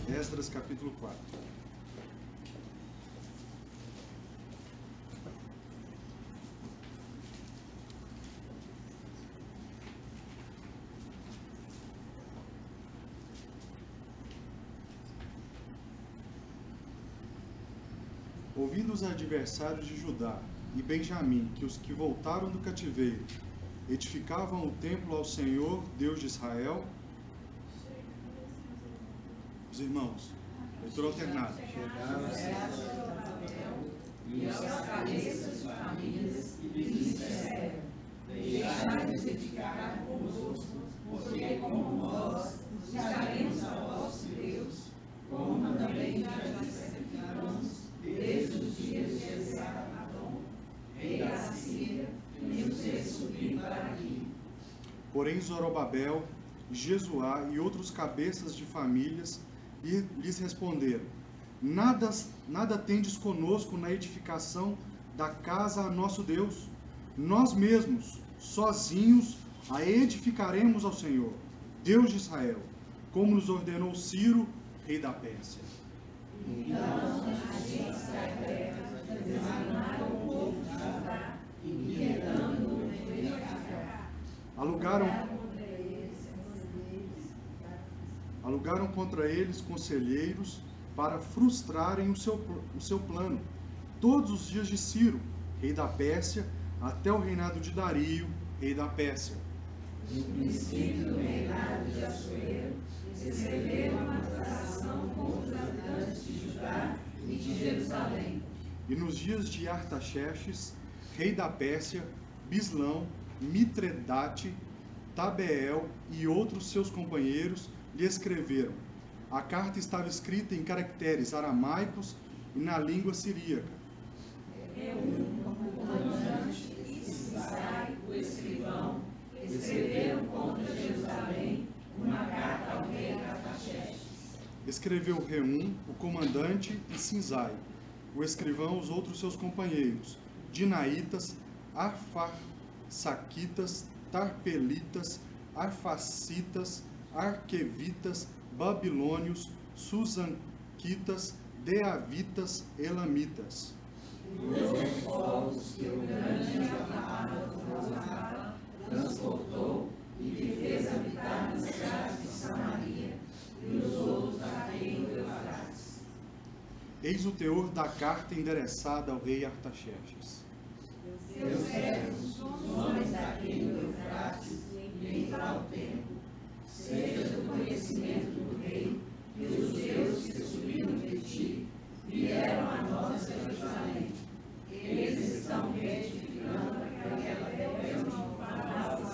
Esdras capítulo 4. Ouvindo os adversários de Judá e Benjamim que os que voltaram do cativeiro edificavam o templo ao Senhor, Deus de Israel. Os irmãos, leitura alternada. E as cabeças de famílias lhes disseram: deixai-nos edificar convosco, porque como nós buscaremos a vosso Deus, como também já sacrificamos desde os dias de Esarhaddon, rei da Síria, que nos fez subir para aqui. Porém Zorobabel, Jesuá e outros cabeças de famílias lhes responderam: Nada tendes conosco na edificação da casa a nosso Deus. Nós mesmos, sozinhos, a edificaremos ao Senhor, Deus de Israel, como nos ordenou Ciro, rei da Pérsia. Então os israelitas desanimaram o povo de Judá, inquietando-o de edificar. Alugaram contra eles conselheiros para frustrarem o seu plano, todos os dias de Ciro, rei da Pérsia, até o reinado de Dario, rei da Pérsia. No princípio do reinado de Assuero, escreveram uma declaração contra os habitantes de Judá e de Jerusalém. E nos dias de Artaxerxes, rei da Pérsia, Bislão, Mitredate, Tabeel e outros seus companheiros lhe escreveram. A carta estava escrita em caracteres aramaicos e na língua siríaca. O comandante e Sisai, o escrivão, escreveram contra Jerusalém uma carta ao rei Artaxerxes. Escreveu Reum, o comandante, e Sinzai, o escrivão, os outros seus companheiros, Dinaitas, Arfasaquitas, Tarpelitas, Arfacitas, Arquevitas, Babilônios, Susanquitas, Deavitas, Elamitas. Os povos que o grande Rafa transportou e que fez habitar nas cidades de Samaria, e os outros da reino do Eufrates. Eis o teor da carta endereçada ao rei Artaxerxes. Seus servos, os homens da reino do Eufrates, e em tal tempo, seja do conhecimento do rei, que os judeus que subiram de ti vieram a nós de Jerusalém. Eles estão reedificando aquela rebelde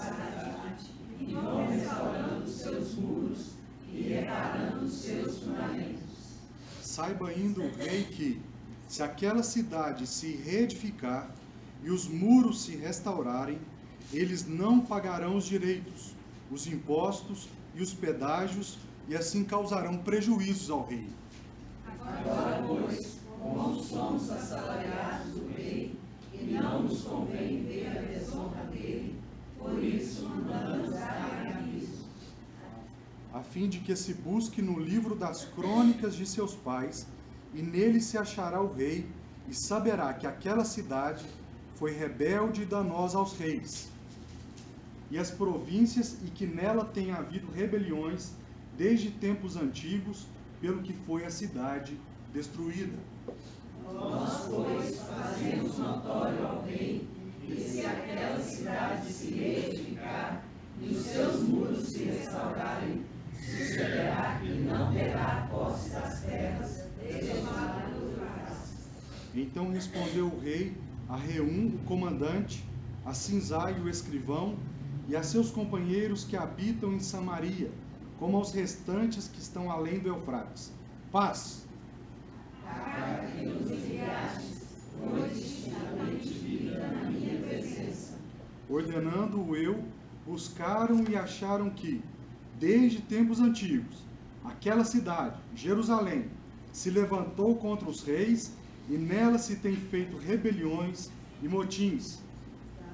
cidade, e vão restaurando os seus muros e reparando os seus fundamentos. Saiba ainda o rei que, se aquela cidade se reedificar e os muros se restaurarem, eles não pagarão os direitos, os impostos e os pedágios, e assim causarão prejuízos ao rei. Agora, pois, como somos assalariados do rei, e não nos convém ver a desonra dele, por isso mandamos dar aviso. A fim de que se busque no livro das crônicas de seus pais, e nele se achará o rei, e saberá que aquela cidade foi rebelde e danosa aos reis, e as províncias, e que nela tem havido rebeliões desde tempos antigos, pelo que foi a cidade destruída. Nós, pois, fazemos notório ao rei que se aquela cidade se reedificar e os seus muros se restaurarem, sucederá que não terá posse das terras desoladas do Eufrates. Então respondeu o rei a Reum, o comandante, a Sinzai, o escrivão, e a seus companheiros que habitam em Samaria, como aos restantes que estão além do Eufrates: paz. A carta que nos enviastes foi distintamente lida na minha presença. Ordenando-o eu, buscaram e acharam que, desde tempos antigos, aquela cidade, Jerusalém, se levantou contra os reis, e nela se tem feito rebeliões e motins.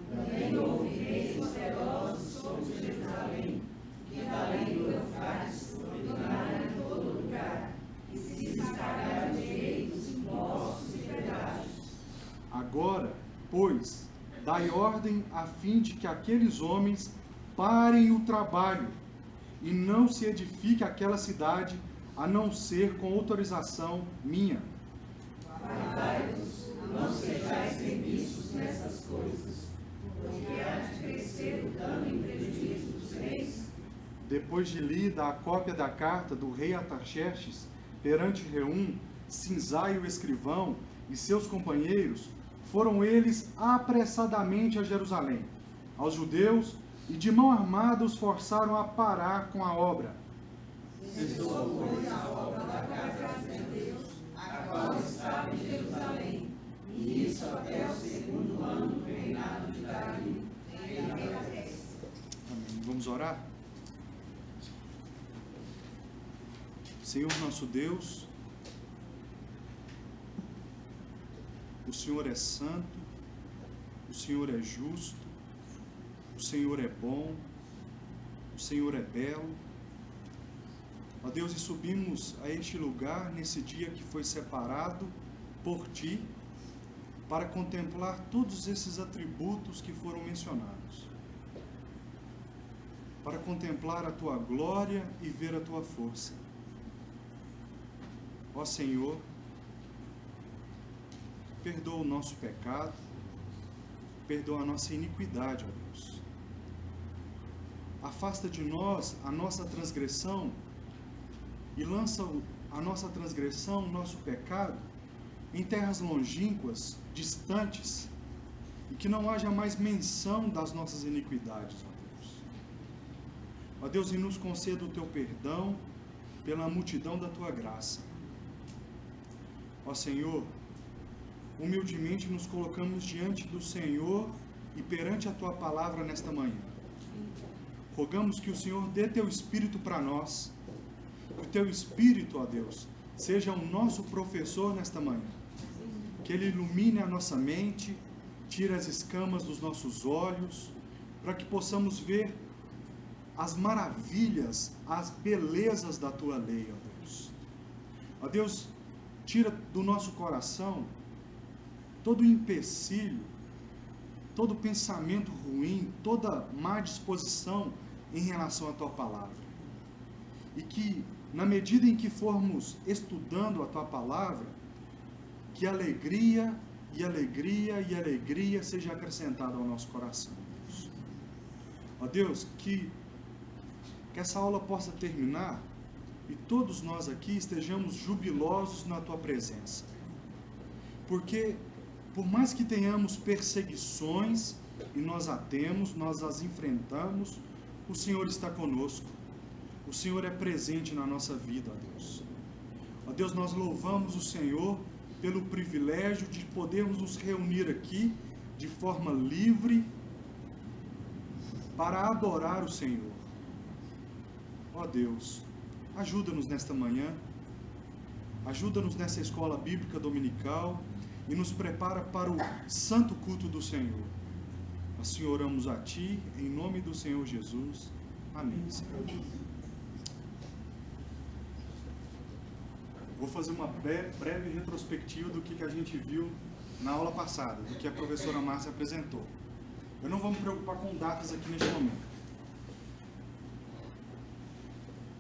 Também houve reis poderosos sobre Jerusalém, que da além do Eufrates dominaram em todo lugar, pois, dai ordem a fim de que aqueles homens parem o trabalho e não se edifique aquela cidade, a não ser com autorização minha. Guardai-vos, não sejais remissos nessas coisas, porque há de crescer o dano em prejuízo dos reis. Depois de lida a cópia da carta do rei Artaxerxes perante Reum, Sinzai o escrivão e seus companheiros, foram eles apressadamente a Jerusalém, aos judeus, e de mão armada os forçaram a parar com a obra. Cessou, pois, a obra da casa de Deus, a qual estava em Jerusalém, e isso até o segundo ano do reinado de Dario, rei da Pérsia. Amém. Vamos orar? Senhor nosso Deus, o Senhor é santo, o Senhor é justo, o Senhor é bom, o Senhor é belo. Ó Deus, e subimos a este lugar nesse dia que foi separado por Ti, para contemplar todos esses atributos que foram mencionados, para contemplar a Tua glória e ver a Tua força. Ó Senhor, perdoa o nosso pecado, perdoa a nossa iniquidade, ó Deus. Afasta de nós a nossa transgressão e lança a nossa transgressão, o nosso pecado, em terras longínquas, distantes, e que não haja mais menção das nossas iniquidades, ó Deus. Ó Deus, e nos conceda o Teu perdão pela multidão da Tua graça. Ó Senhor, humildemente nos colocamos diante do Senhor e perante a Tua palavra nesta manhã. Rogamos que o Senhor dê Teu Espírito para nós, que o Teu Espírito, ó Deus, seja o nosso professor nesta manhã, que Ele ilumine a nossa mente, tire as escamas dos nossos olhos, para que possamos ver as maravilhas, as belezas da Tua lei, ó Deus. Ó Deus, tira do nosso coração todo empecilho, todo pensamento ruim, toda má disposição em relação à Tua palavra. E que, na medida em que formos estudando a Tua palavra, que alegria e alegria e alegria seja acrescentada ao nosso coração, Deus. Ó Deus, que essa aula possa terminar e todos nós aqui estejamos jubilosos na Tua presença. Porque, por mais que tenhamos perseguições, e nós a temos, nós as enfrentamos, o Senhor está conosco. O Senhor é presente na nossa vida, ó Deus. Ó Deus, nós louvamos o Senhor pelo privilégio de podermos nos reunir aqui de forma livre para adorar o Senhor. Ó Deus, ajuda-nos nesta manhã, ajuda-nos nessa escola bíblica dominical e nos prepara para o santo culto do Senhor. Assim oramos a Ti, em nome do Senhor Jesus. Amém, Senhor. Vou fazer uma breve retrospectiva do que a gente viu na aula passada, do que a professora Márcia apresentou. Eu não vou me preocupar com datas aqui neste momento.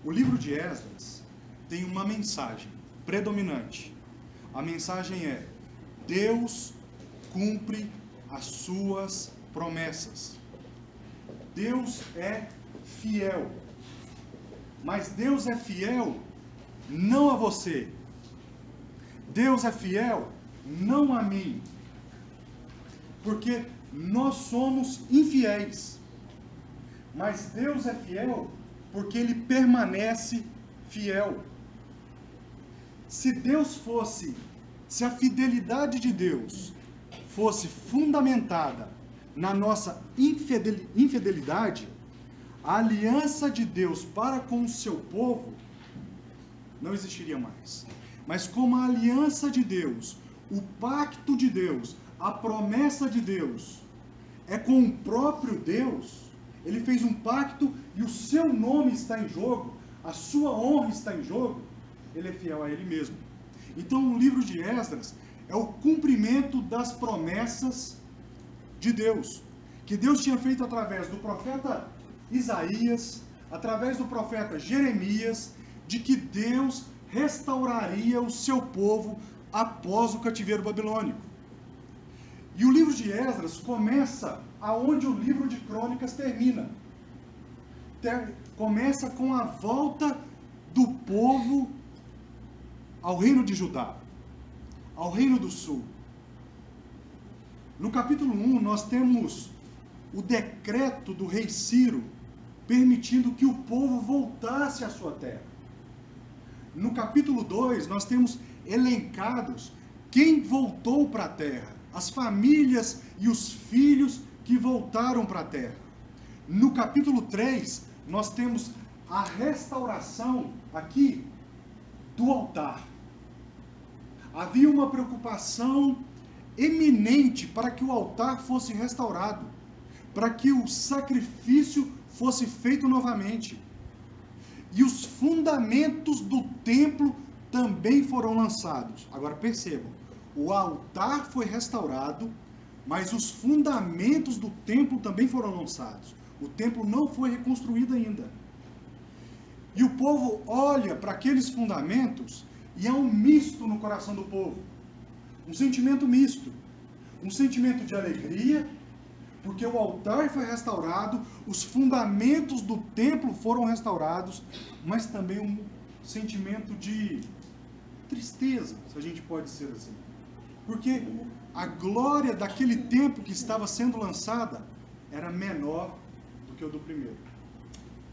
O livro de Esdras tem uma mensagem predominante. A mensagem é: Deus cumpre as suas promessas. Deus é fiel. Mas Deus é fiel não a você. Deus é fiel não a mim. Porque nós somos infiéis. Mas Deus é fiel porque Ele permanece fiel. Se a fidelidade de Deus fosse fundamentada na nossa infidelidade, a aliança de Deus para com o seu povo não existiria mais. Mas como a aliança de Deus, o pacto de Deus, a promessa de Deus é com o próprio Deus, Ele fez um pacto e o seu nome está em jogo, a sua honra está em jogo, Ele é fiel a Ele mesmo. Então o livro de Esdras é o cumprimento das promessas de Deus, que Deus tinha feito através do profeta Isaías, através do profeta Jeremias, de que Deus restauraria o seu povo após o cativeiro babilônico. E o livro de Esdras começa aonde o livro de Crônicas termina. Começa com a volta do povo ao reino de Judá, ao reino do sul. No capítulo 1, nós temos o decreto do rei Ciro, permitindo que o povo voltasse à sua terra. No capítulo 2, nós temos elencados quem voltou para a terra, as famílias e os filhos que voltaram para a terra. No capítulo 3, nós temos a restauração aqui do altar. Havia uma preocupação eminente para que o altar fosse restaurado, para que o sacrifício fosse feito novamente. E os fundamentos do templo também foram lançados. Agora percebam, o altar foi restaurado, mas os fundamentos do templo também foram lançados. O templo não foi reconstruído ainda. E o povo olha para aqueles fundamentos e há um misto no coração do povo. Um sentimento misto. Um sentimento de alegria, porque o altar foi restaurado, os fundamentos do templo foram restaurados, mas também um sentimento de tristeza, se a gente pode dizer assim. Porque a glória daquele templo que estava sendo lançada era menor do que o do primeiro.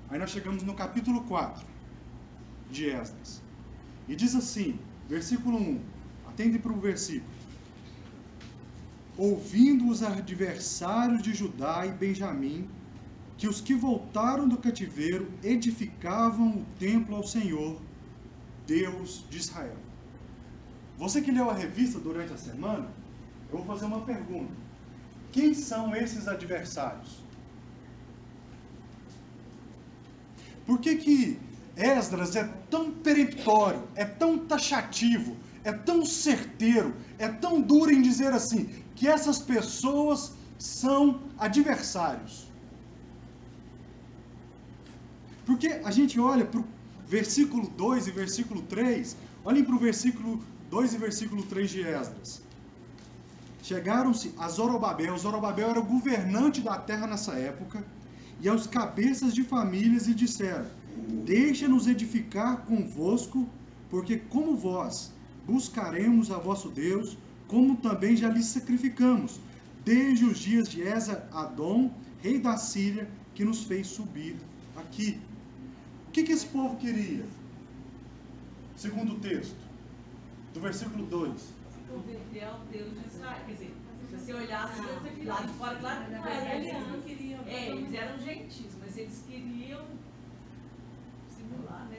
Aí nós chegamos no capítulo 4 de Esdras. E diz assim, versículo 1, atende para o versículo. Ouvindo os adversários de Judá e Benjamim, que os que voltaram do cativeiro edificavam o templo ao Senhor, Deus de Israel. Você que leu a revista durante a semana, eu vou fazer uma pergunta. Quem são esses adversários? Por que Esdras é tão peremptório, é tão taxativo, é tão certeiro, é tão duro em dizer assim, que essas pessoas são adversários? Porque a gente olha para o versículo 2 e versículo 3, olhem para o versículo 2 e versículo 3 de Esdras. Chegaram-se a Zorobabel. Zorobabel era o governante da terra nessa época, e aos cabeças de famílias e disseram: deixa-nos edificar convosco, porque como vós buscaremos a vosso Deus, como também já lhes sacrificamos, desde os dias de Esar-Adom, rei da Síria, que nos fez subir aqui. O que esse povo queria? Segundo o texto, do versículo 2. Converter ao Deus de Israel. Quer dizer, se você olhasse lá de fora, claro que não era. Eles não queriam. Eles eram gentios, mas eles queriam simular, né?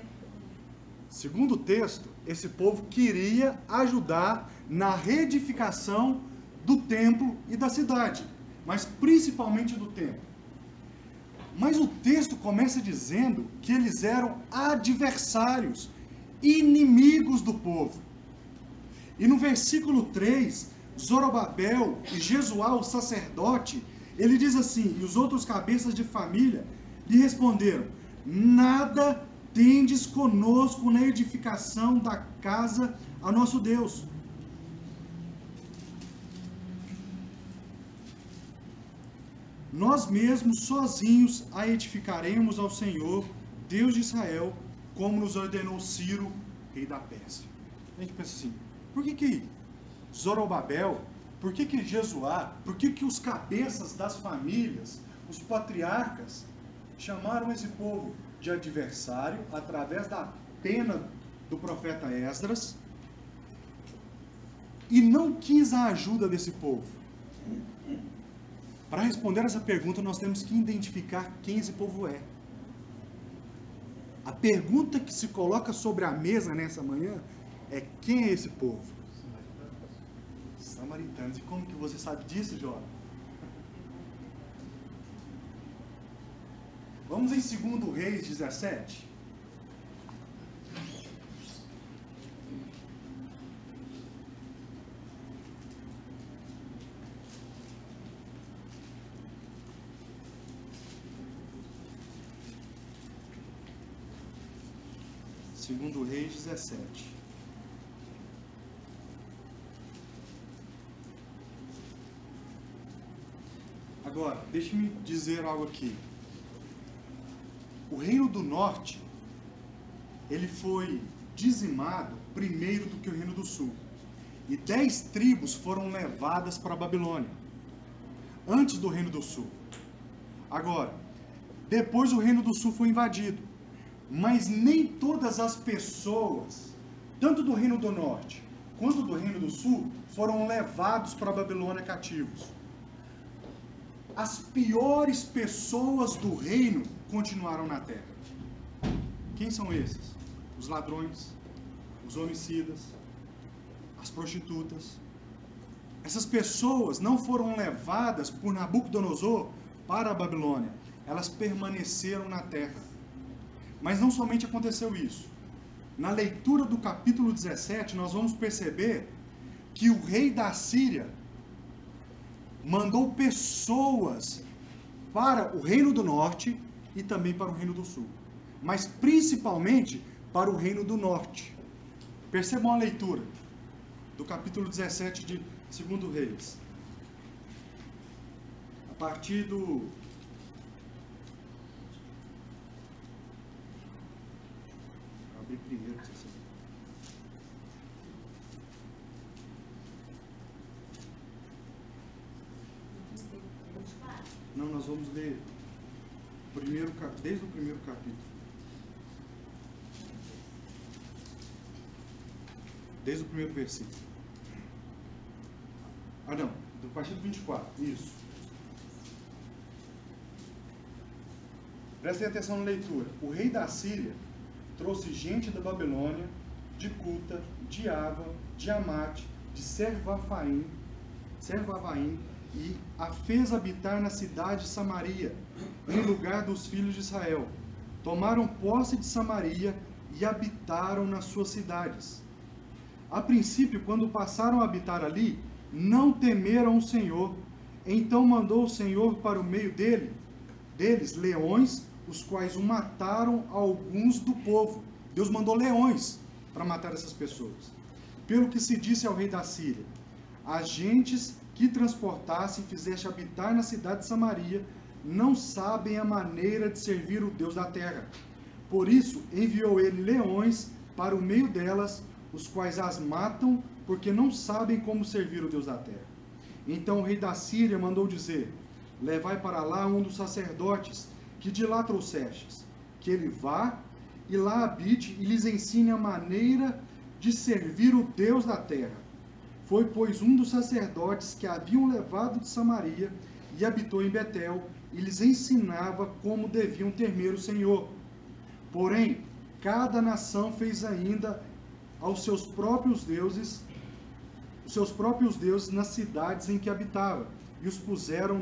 Segundo o texto, esse povo queria ajudar na reedificação do templo e da cidade, mas principalmente do templo. Mas o texto começa dizendo que eles eram adversários, inimigos do povo. E no versículo 3, Zorobabel e Jesuá, o sacerdote, ele diz assim: e os outros cabeças de família lhe responderam: nada tendes conosco na edificação da casa a nosso Deus. Nós mesmos sozinhos a edificaremos ao Senhor, Deus de Israel, como nos ordenou Ciro, rei da Pérsia. A gente pensa assim, por que Zorobabel, por que Jesuá, por que os cabeças das famílias, os patriarcas, chamaram esse povo de adversário através da pena do profeta Esdras e não quis a ajuda desse povo? Para responder essa pergunta, nós temos que identificar quem esse povo é. A pergunta que se coloca sobre a mesa nessa manhã é: quem é esse povo? Samaritanos. E como que você sabe disso, Jó? Vamos em 2 Reis 17. Segundo Reis 17. Agora, deixe-me dizer algo aqui. O Reino do Norte, ele foi dizimado primeiro do que o Reino do Sul. E 10 tribos foram levadas para a Babilônia, antes do Reino do Sul. Agora, depois o Reino do Sul foi invadido. Mas nem todas as pessoas, tanto do Reino do Norte quanto do Reino do Sul, foram levados para a Babilônia cativos. As piores pessoas do reino continuaram na terra. Quem são esses? Os ladrões, os homicidas, as prostitutas. Essas pessoas não foram levadas por Nabucodonosor para a Babilônia. Elas permaneceram na terra. Mas não somente aconteceu isso. Na leitura do capítulo 17, nós vamos perceber que o rei da Síria mandou pessoas para o Reino do Norte e também para o Reino do Sul. Mas principalmente para o Reino do Norte. Percebam a leitura do capítulo 17 de 2 Reis. A partir do... abrir primeiro, se você... Não, nós vamos ler desde o primeiro capítulo. Desde o primeiro versículo. Ah, não, do capítulo 24, isso. Prestem atenção na leitura. O rei da Síria trouxe gente da Babilônia, de Cuta, de Ava, de Amate, de Servavaim, e a fez habitar na cidade de Samaria, em lugar dos filhos de Israel. Tomaram posse de Samaria e habitaram nas suas cidades. A princípio, quando passaram a habitar ali, não temeram o Senhor. Então mandou o Senhor para o meio deles leões, os quais mataram alguns do povo. Deus mandou leões para matar essas pessoas. Pelo que se disse ao rei da Síria: agentes que transportasse e fizesse habitar na cidade de Samaria não sabem a maneira de servir o Deus da terra. Por isso enviou ele leões para o meio delas, os quais as matam, porque não sabem como servir o Deus da terra. Então o rei da Síria mandou dizer: levai para lá um dos sacerdotes que de lá trouxestes, que ele vá e lá habite e lhes ensine a maneira de servir o Deus da terra. Foi, pois, um dos sacerdotes que haviam levado de Samaria e habitou em Betel, e lhes ensinava como deviam temer o Senhor. Porém, cada nação fez ainda aos seus próprios deuses nas cidades em que habitava, e os puseram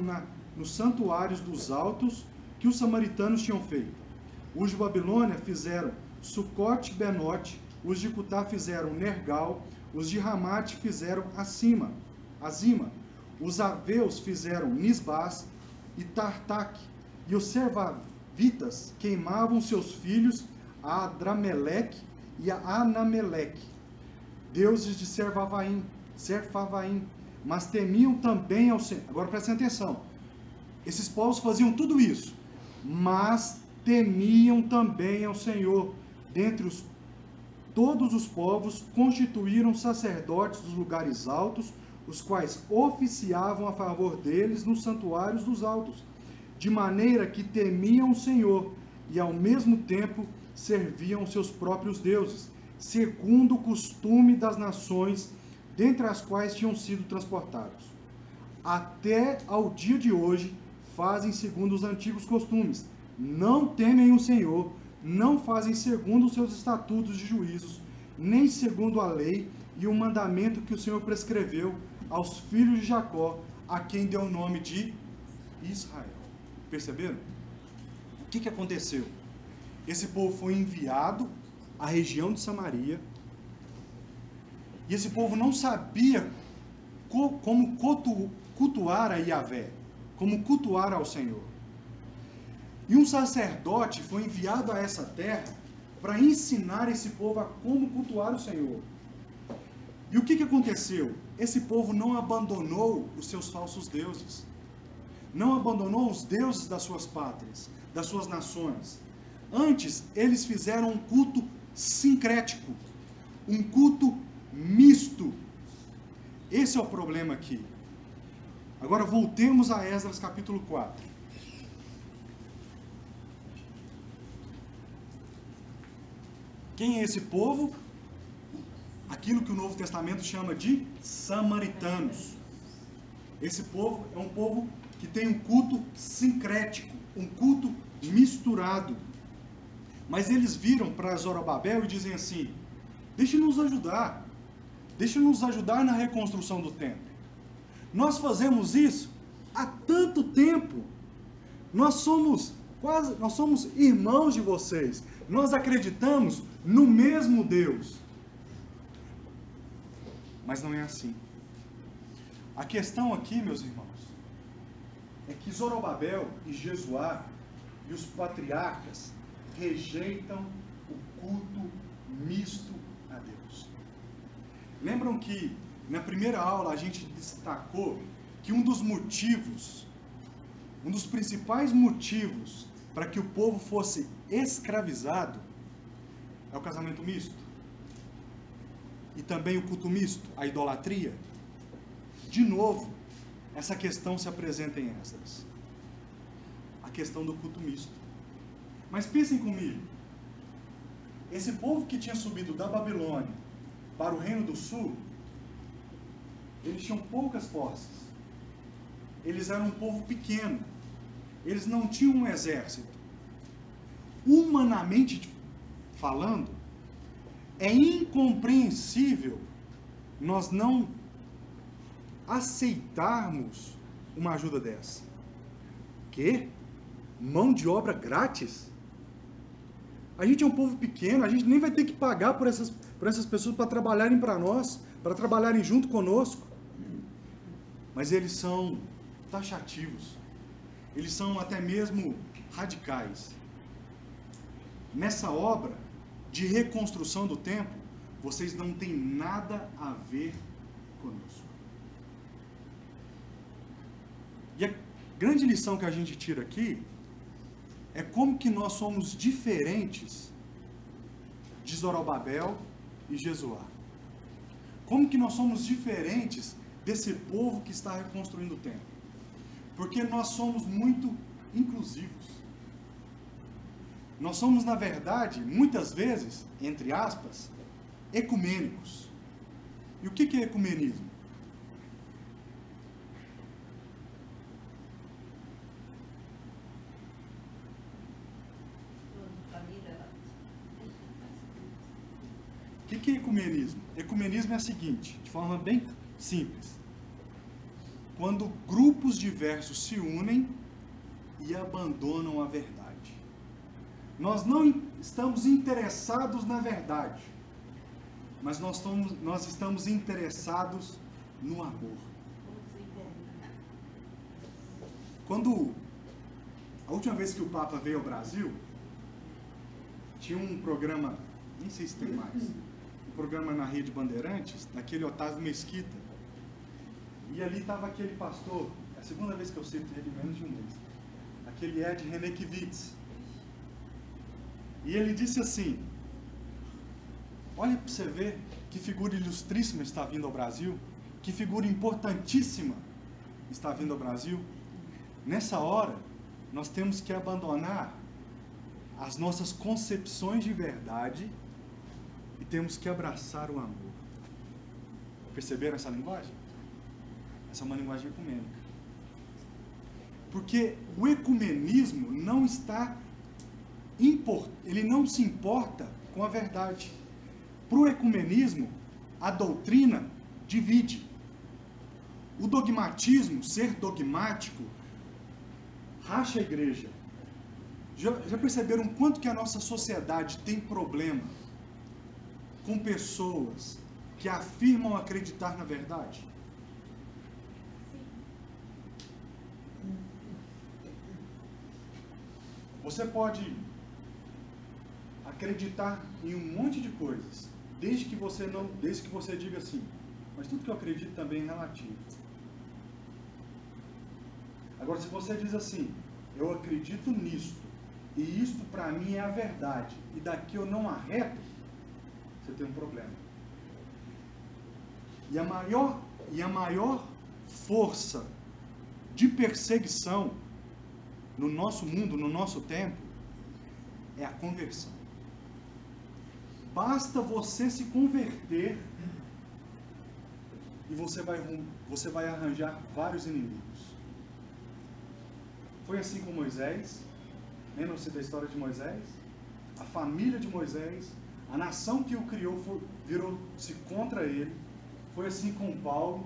nos santuários dos altos que os samaritanos tinham feito. Os de Babilônia fizeram Sucote-Benote, os de Cutá fizeram Nergal, os de Ramate fizeram Azima, os aveus fizeram Nisbás e Tartaque, e os servavitas queimavam seus filhos a Adrameleque e a Anameleque, deuses de Serfavaim, mas temiam também ao Senhor. Agora prestem atenção, esses povos faziam tudo isso, mas temiam também ao Senhor. Dentre todos os povos constituíram sacerdotes dos lugares altos, os quais oficiavam a favor deles nos santuários dos altos, de maneira que temiam o Senhor e ao mesmo tempo serviam seus próprios deuses, segundo o costume das nações dentre as quais tinham sido transportados. Até ao dia de hoje fazem segundo os antigos costumes, não temem o Senhor, não fazem segundo os seus estatutos de juízos, nem segundo a lei e o mandamento que o Senhor prescreveu aos filhos de Jacó, a quem deu o nome de Israel. Perceberam? O que aconteceu? Esse povo foi enviado à região de Samaria, e esse povo não sabia como cultuar a Yahvé, como cultuar ao Senhor. E um sacerdote foi enviado a essa terra para ensinar esse povo a como cultuar o Senhor. E o que aconteceu? Esse povo não abandonou os seus falsos deuses. Não abandonou os deuses das suas pátrias, das suas nações. Antes, eles fizeram um culto sincrético, um culto misto. Esse é o problema aqui. Agora voltemos a Esdras capítulo 4. Quem é esse povo? Aquilo que o Novo Testamento chama de samaritanos. Esse povo é um povo que tem um culto sincrético, um culto misturado. Mas eles viram para Zorobabel e dizem assim: deixe-nos ajudar. Deixe-nos ajudar na reconstrução do templo. Nós fazemos isso há tanto tempo. Nós somos irmãos de vocês. Nós acreditamos no mesmo Deus. Mas não é assim. A questão aqui, meus irmãos, é que Zorobabel e Jesuá e os patriarcas rejeitam o culto misto a Deus. Lembram que na primeira aula a gente destacou que um dos principais motivos para que o povo fosse escravizado é o casamento misto. E também o culto misto, a idolatria. De novo, essa questão se apresenta em Esdras. A questão do culto misto. Mas pensem comigo. Esse povo que tinha subido da Babilônia para o Reino do Sul, eles tinham poucas posses. Eles eram um povo pequeno. Eles não tinham um exército. Humanamente falando, é incompreensível nós não aceitarmos uma ajuda dessa. Quê? Mão de obra grátis? A gente é um povo pequeno, a gente nem vai ter que pagar por essas pessoas para trabalharem para nós, para trabalharem junto conosco. Mas eles são taxativos. Eles são até mesmo radicais. Nessa obra de reconstrução do templo, vocês não têm nada a ver conosco. E a grande lição que a gente tira aqui é como que nós somos diferentes de Zorobabel e Jesuá. Como que nós somos diferentes desse povo que está reconstruindo o templo. Porque nós somos muito inclusivos. Nós somos, na verdade, muitas vezes, entre aspas, ecumênicos. E o que é ecumenismo? O que é ecumenismo? Ecumenismo é o seguinte, de forma bem simples. Quando grupos diversos se unem e abandonam a verdade. Nós não estamos interessados na verdade, mas nós estamos interessados no amor. Quando a última vez que o Papa veio ao Brasil, tinha um programa, nem sei se tem mais, um programa na Rede Bandeirantes, daquele Otávio Mesquita. E ali estava aquele pastor, é a segunda vez que eu cito ele em menos de um mês, aquele Ed Renekiewicz. E ele disse assim, olha para você ver que figura ilustríssima está vindo ao Brasil, que figura importantíssima está vindo ao Brasil. Nessa hora, nós temos que abandonar as nossas concepções de verdade e temos que abraçar o amor. Perceberam essa linguagem? Essa é uma linguagem ecumênica. Porque o ecumenismo não ele não se importa com a verdade. Para o ecumenismo, a doutrina divide. O dogmatismo, ser dogmático, racha a igreja. Já perceberam quanto que a nossa sociedade tem problema com pessoas que afirmam acreditar na verdade? Você pode acreditar em um monte de coisas, desde que você diga assim, mas tudo que eu acredito também é relativo. Agora, se você diz assim, eu acredito nisto, e isto para mim é a verdade, e daqui eu não arreto, você tem um problema. E a maior força de perseguição no nosso mundo, no nosso tempo, é a conversão. Basta você se converter e você vai arranjar vários inimigos. Foi assim com Moisés. Lembram-se da história de Moisés? A família de Moisés, a nação que o criou virou-se contra ele. Foi assim com Paulo.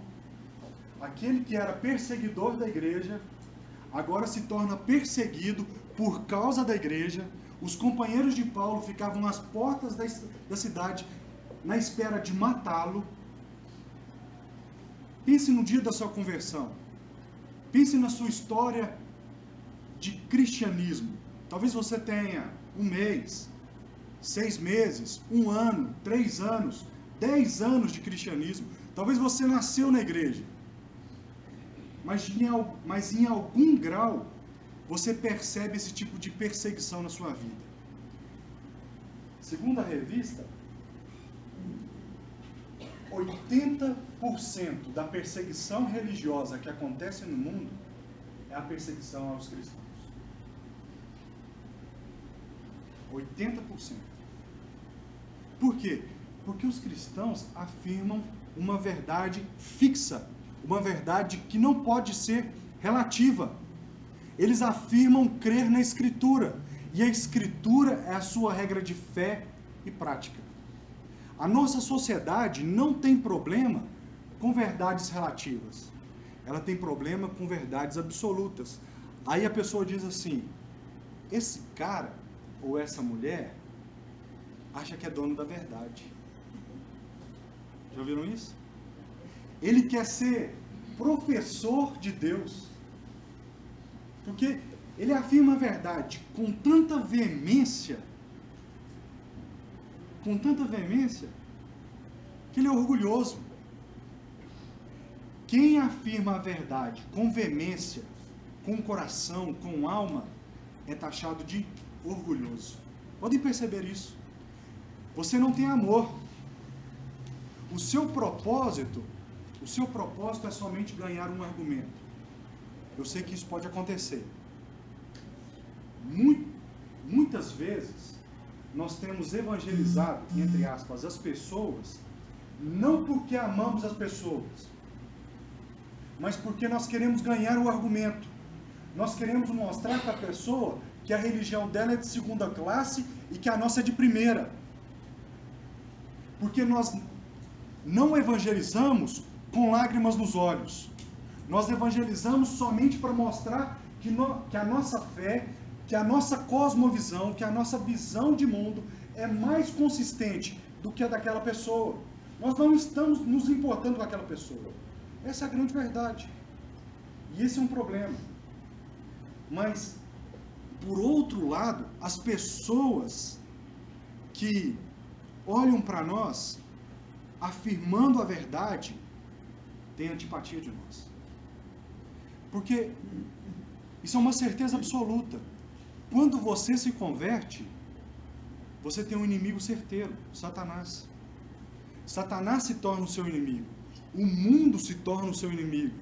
Aquele que era perseguidor da igreja, agora se torna perseguido por causa da igreja. Os companheiros de Paulo ficavam às portas da cidade na espera de matá-lo. Pense no dia da sua conversão. Pense na sua história de cristianismo. Talvez você tenha 1 mês, 6 meses, 1 ano, 3 anos, 10 anos de cristianismo. Talvez você nasceu na igreja. Mas em algum grau você percebe esse tipo de perseguição na sua vida. Segundo a revista, 80% da perseguição religiosa que acontece no mundo é a perseguição aos cristãos. 80%. Por quê? Porque os cristãos afirmam uma verdade fixa, uma verdade que não pode ser relativa. Eles afirmam crer na Escritura, e a Escritura é a sua regra de fé e prática. A nossa sociedade não tem problema com verdades relativas, ela tem problema com verdades absolutas. Aí a pessoa diz assim, esse cara ou essa mulher acha que é dono da verdade. Já ouviram isso? Ele quer ser professor de Deus, porque ele afirma a verdade com tanta veemência, que ele é orgulhoso. Quem afirma a verdade com veemência, com coração, com alma, é taxado de orgulhoso. Podem perceber isso. Você não tem amor. O seu propósito é somente ganhar um argumento. Eu sei que isso pode acontecer. Muitas vezes, nós temos evangelizado, entre aspas, as pessoas, não porque amamos as pessoas, mas porque nós queremos ganhar o argumento. Nós queremos mostrar para a pessoa que a religião dela é de segunda classe e que a nossa é de primeira. Porque nós não evangelizamos com lágrimas nos olhos. Nós evangelizamos somente para mostrar que a nossa fé, que a nossa cosmovisão, que a nossa visão de mundo é mais consistente do que a daquela pessoa. Nós não estamos nos importando com aquela pessoa. Essa é a grande verdade. E esse é um problema. Mas, por outro lado, as pessoas que olham para nós, afirmando a verdade, têm antipatia de nós. Porque isso é uma certeza absoluta. Quando você se converte, você tem um inimigo certeiro, Satanás. Satanás se torna o seu inimigo. O mundo se torna o seu inimigo.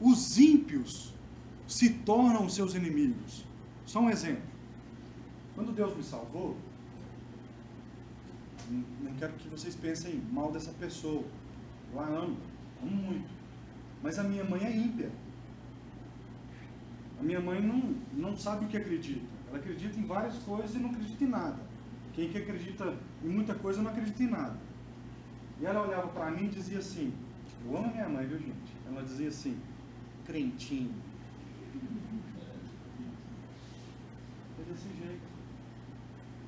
Os ímpios se tornam os seus inimigos. Só um exemplo. Quando Deus me salvou, não quero que vocês pensem mal dessa pessoa. Eu a amo muito. Mas a minha mãe é ímpia. A minha mãe não sabe o que acredita. Ela acredita em várias coisas e não acredita em nada. Quem que acredita em muita coisa não acredita em nada. E ela olhava para mim e dizia assim, eu amo a minha mãe, viu, gente? Ela dizia assim, crentinho. É desse jeito.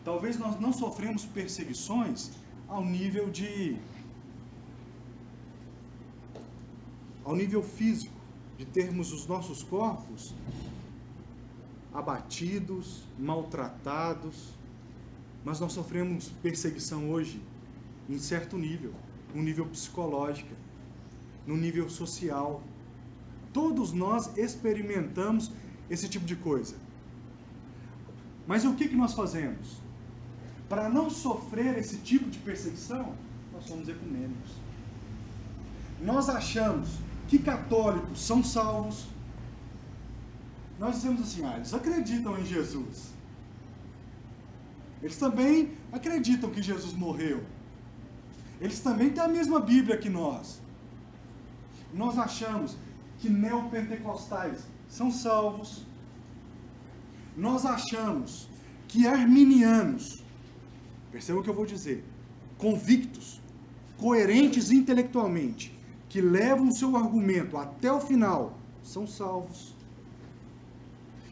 Talvez nós não sofremos perseguições ao nível físico, de termos os nossos corpos abatidos, maltratados, Mas nós sofremos perseguição hoje em certo nível, no nível psicológico, no nível social. Todos nós experimentamos esse tipo de coisa. Mas o que nós fazemos? Para não sofrer esse tipo de perseguição, nós somos ecumênicos. Nós achamos que católicos são salvos. Nós dizemos assim, eles acreditam em Jesus. Eles também acreditam que Jesus morreu. Eles também têm a mesma Bíblia que nós. Nós achamos que neopentecostais são salvos. Nós achamos que arminianos, perceba o que eu vou dizer, convictos, coerentes intelectualmente, que levam o seu argumento até o final, são salvos.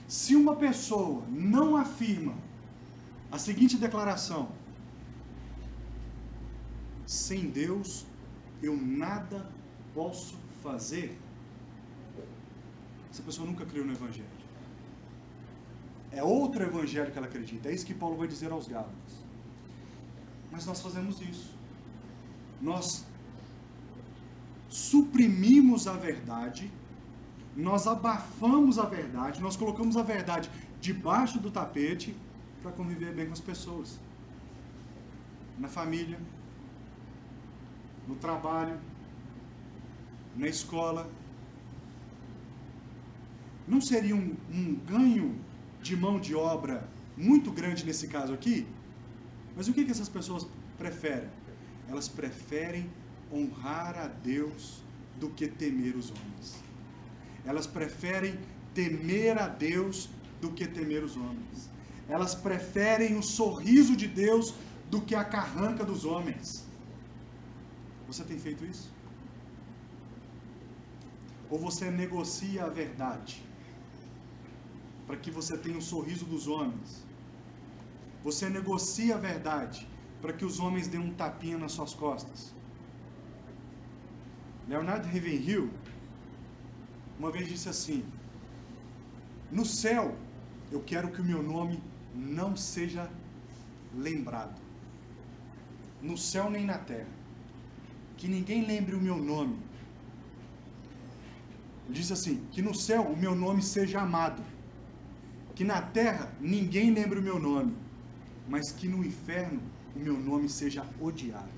Se uma pessoa não afirma a seguinte declaração: sem Deus eu nada posso fazer, essa pessoa nunca creu no Evangelho. É outro Evangelho que ela acredita. É isso que Paulo vai dizer aos Gálatas. Mas nós fazemos isso. Nós suprimimos a verdade, nós abafamos a verdade, nós colocamos a verdade debaixo do tapete para conviver bem com as pessoas. Na família, no trabalho, na escola. Não seria um ganho de mão de obra muito grande nesse caso aqui? Mas o que essas pessoas preferem? Elas preferem honrar a Deus do que temer os homens. Elas preferem temer a Deus do que temer os homens. Elas preferem o sorriso de Deus do que a carranca dos homens. Você tem feito isso? Ou você negocia a verdade para que você tenha o sorriso dos homens? Você negocia a verdade para que os homens dêem um tapinha nas suas costas? Leonardo Ravenhill uma vez disse assim: no céu eu quero que o meu nome não seja lembrado, no céu nem na terra, que ninguém lembre o meu nome. Ele disse assim, que no céu o meu nome seja amado, que na terra ninguém lembre o meu nome, mas que no inferno o meu nome seja odiado.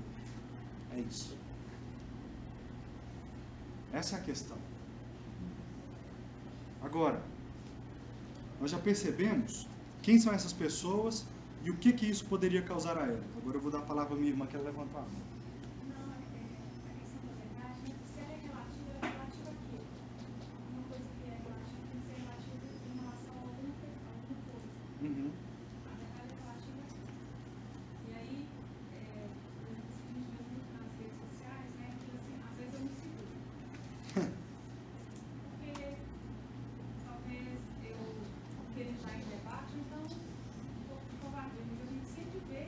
É isso. Essa é a questão. Agora, nós já percebemos quem são essas pessoas e o que isso poderia causar a elas. Agora eu vou dar a palavra à minha irmã, que ela levantou a mão. Não, a questão da verdade, se ela é relativa, ela é relativa a quê? Uma coisa que é relativa tem que ser relativa em relação a alguma coisa. Uhum. A verdade é relativa a quê? E aí, por exemplo, a gente vê muito nas redes sociais, né, que assim, às vezes eu me seguro. Porque talvez eu queira entrar em debate, então um pouco de covardia, mas a gente sempre vê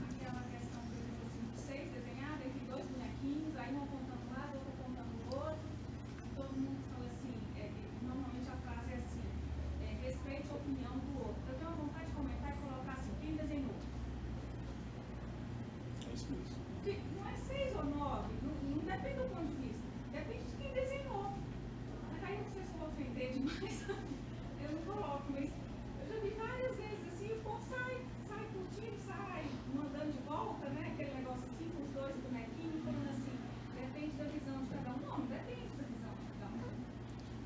aquela questão, por exemplo, assim, 6 desenhada entre 2 bonequinhos, aí um apontando um lado, outro apontando o outro, e todo mundo fala assim, normalmente a frase é assim, respeite a opinião do outro. Eu tenho vontade de comentar e colocar assim, quem desenhou? É isso mesmo. Porque não é 6 ou 9, não depende do ponto de vista, depende de quem desenhou. Aí não sei se eu vou ofender demais, eu não coloco, mas eu já vi várias vezes assim, o povo sai curtindo, sai mandando de volta, né? Aquele negócio assim, com os 2 bonequinhos, falando assim, depende da visão de cada um. Não, não depende da visão de cada um.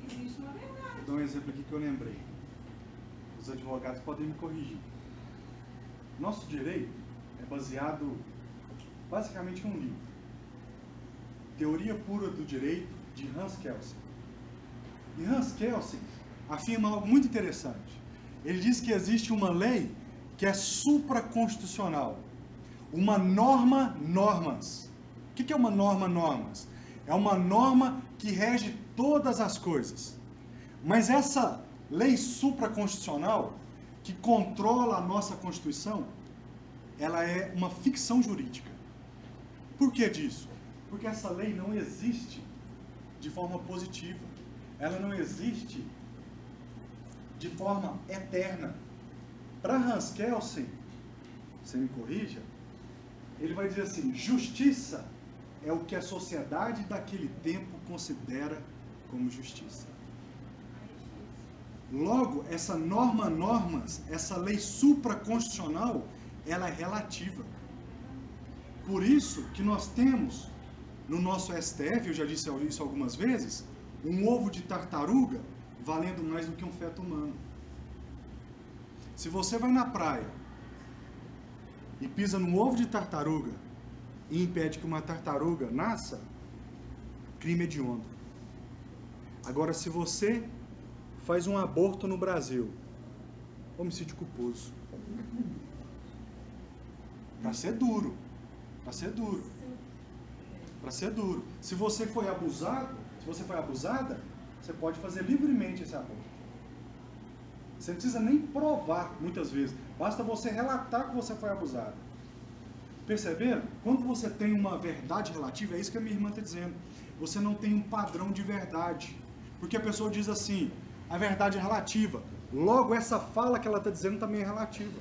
Existe uma verdade. Vou dar um exemplo aqui que eu lembrei. Os advogados podem me corrigir. Nosso direito é baseado basicamente em um livro, Teoria Pura do Direito, de Hans Kelsen. E Hans Kelsen afirma algo muito interessante. Ele diz que existe uma lei que é supraconstitucional, uma norma normas. O que é uma norma normas? É uma norma que rege todas as coisas. Mas essa lei supraconstitucional, que controla a nossa Constituição, ela é uma ficção jurídica. Por que disso? Porque essa lei não existe de forma positiva. Ela não existe de forma eterna. Para Hans Kelsen, você me corrija, ele vai dizer assim, justiça é o que a sociedade daquele tempo considera como justiça. Logo, essa normas, essa lei supraconstitucional, ela é relativa. Por isso que nós temos no nosso STF, eu já disse isso algumas vezes, um ovo de tartaruga valendo mais do que um feto humano. Se você vai na praia e pisa num ovo de tartaruga e impede que uma tartaruga nasça, crime hediondo. Agora, se você faz um aborto no Brasil, homicídio culposo. Para ser duro. Para ser duro. Para ser duro. Se você foi abusado, se você foi abusada, você pode fazer livremente esse aborto. Você não precisa nem provar, muitas vezes. Basta você relatar que você foi abusada. Perceberam? Quando você tem uma verdade relativa, é isso que a minha irmã está dizendo. Você não tem um padrão de verdade. Porque a pessoa diz assim, a verdade é relativa. Logo, essa fala que ela está dizendo também é relativa.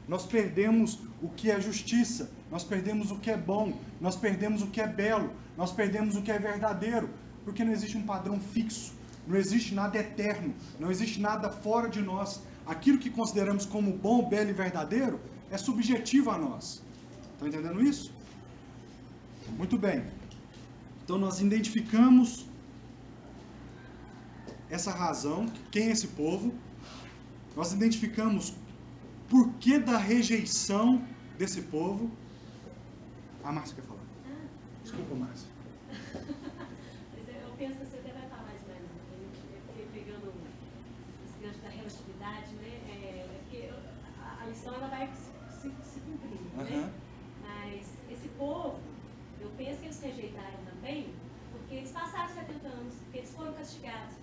Nós perdemos o que é justiça, nós perdemos o que é bom, nós perdemos o que é belo, nós perdemos o que é verdadeiro, porque não existe um padrão fixo, não existe nada eterno, não existe nada fora de nós. Aquilo que consideramos como bom, belo e verdadeiro é subjetivo a nós. Estão entendendo isso? Muito bem. Então nós identificamos essa razão, quem é esse povo, nós identificamos por que da rejeição desse povo. A Márcia quer falar. Desculpa, Márcia. Eu penso que você até vai falar mais ou menos, porque pegando esse gancho da relatividade, né, porque a lição ela vai se cumprindo, né? Mas esse povo, eu penso que eles rejeitaram também, porque eles passaram 70 anos, porque eles foram castigados.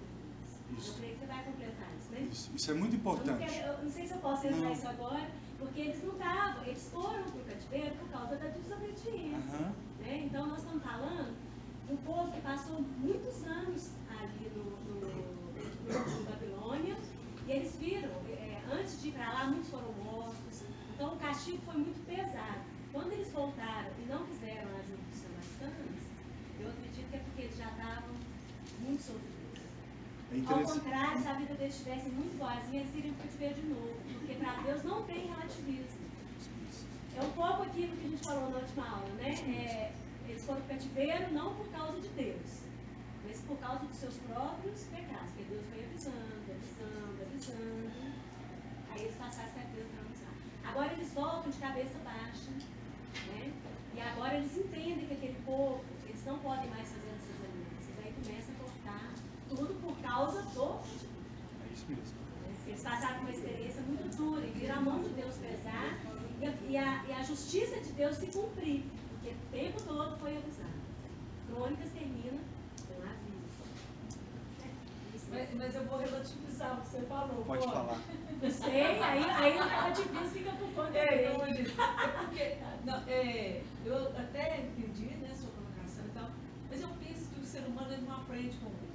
Isso. Eu creio que você vai completar isso, né? Isso é muito importante. Eu não sei se eu posso entrar isso agora, porque eles não estavam, eles foram para o cativeiro por causa da desobediência. Né? Então nós estamos falando de um povo que passou muitos anos ali no Babilônia, e eles viram, antes de ir para lá, muitos foram mortos, então o castigo foi muito pesado. Quando eles voltaram e não fizeram a ajuda dos samaritanos, eu acredito que é porque eles já estavam muito sofridos. Ao contrário, se a vida deles estivesse muito boazinha, eles iriam para o cativeiro de novo, porque para Deus não tem relativismo. É um pouco aquilo que a gente falou na última aula, né? Eles foram para o cativeiro não por causa de Deus, mas por causa dos seus próprios pecados, porque Deus foi avisando. Aí eles passaram 70 anos lá. Agora eles voltam de cabeça baixa, né? E agora eles entendem que aquele povo, eles não podem mais fazer essas alianças. Aí começa a cortar tudo por causa do... É isso mesmo. Eles passaram por uma experiência muito dura e viram a mão de Deus pesar e a justiça de Deus se cumprir, porque o tempo todo foi avisado. Crônicas termina com aviso. Mas eu vou relativizar o que você falou. Pode falar. Não sei, aí o relativismo fica por conta dele. Porque eu até entendi, né, sua colocação e tal, mas eu penso que o ser humano ele não aprende com ele.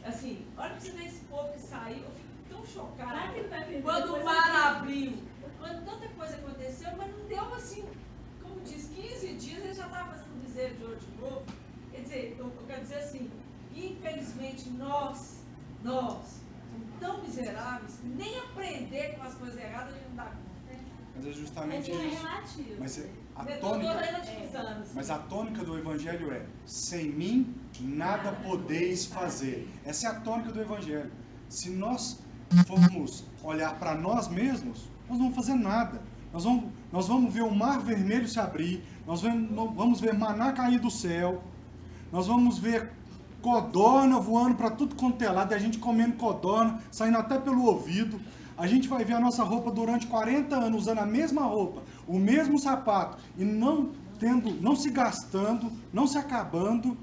Assim, olha pra você ver esse povo que saiu, eu fico tão chocada quando o mar abriu, quando tanta coisa aconteceu, mas não deu assim, como diz, 15 dias ele já estava fazendo bezerro de ouro de novo. Quer dizer, eu quero dizer assim, infelizmente nós somos tão miseráveis que nem aprender com as coisas erradas a gente não dá conta. Mas é justamente Mas não é isso. relativo. Mas a tônica do Evangelho é: sem mim nada podeis fazer. Essa é a tônica do Evangelho. Se nós formos olhar para nós mesmos, nós não vamos fazer nada. Nós vamos ver o mar vermelho se abrir, nós vamos ver maná cair do céu, nós vamos ver codorna voando para tudo quanto é lado, e a gente comendo codorna, saindo até pelo ouvido. A gente vai ver a nossa roupa durante 40 anos, usando a mesma roupa, o mesmo sapato, e não se gastando, não se acabando.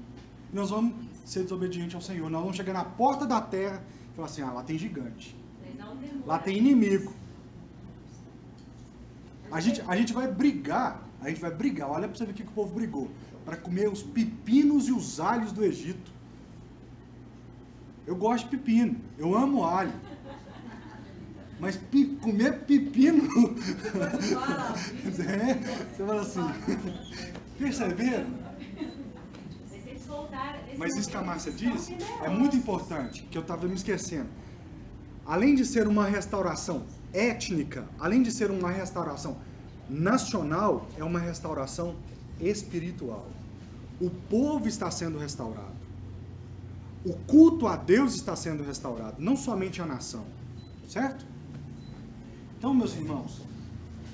Nós vamos ser desobedientes ao Senhor. Nós vamos chegar na porta da terra e falar assim: lá tem gigante, lá tem inimigo. A gente vai brigar, olha para você ver o que o povo brigou, para comer os pepinos e os alhos do Egito. Eu gosto de pepino, eu amo alho. Mas comer pepino... Você fala assim... Perceberam? Mas isso que a Márcia disse é muito importante, que eu estava me esquecendo. Além de ser uma restauração étnica, além de ser uma restauração nacional, é uma restauração espiritual. O povo está sendo restaurado. O culto a Deus está sendo restaurado, não somente a nação. Certo? Então, meus irmãos,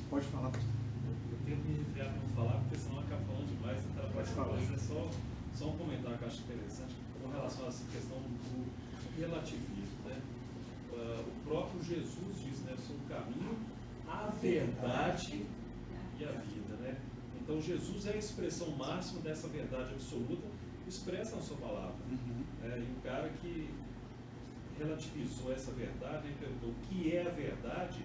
pode falar. Eu tenho que me refriar para não falar, porque senão acaba falando demais. Então, pode falar. É só um comentário que eu acho interessante com relação a essa questão do relativismo, né? O próprio Jesus diz, né? Eu sou o caminho, a verdade e a vida, né? Então, Jesus é a expressão máxima dessa verdade absoluta expressa na sua palavra. E o cara que relativizou essa verdade, ele perguntou o que é a verdade.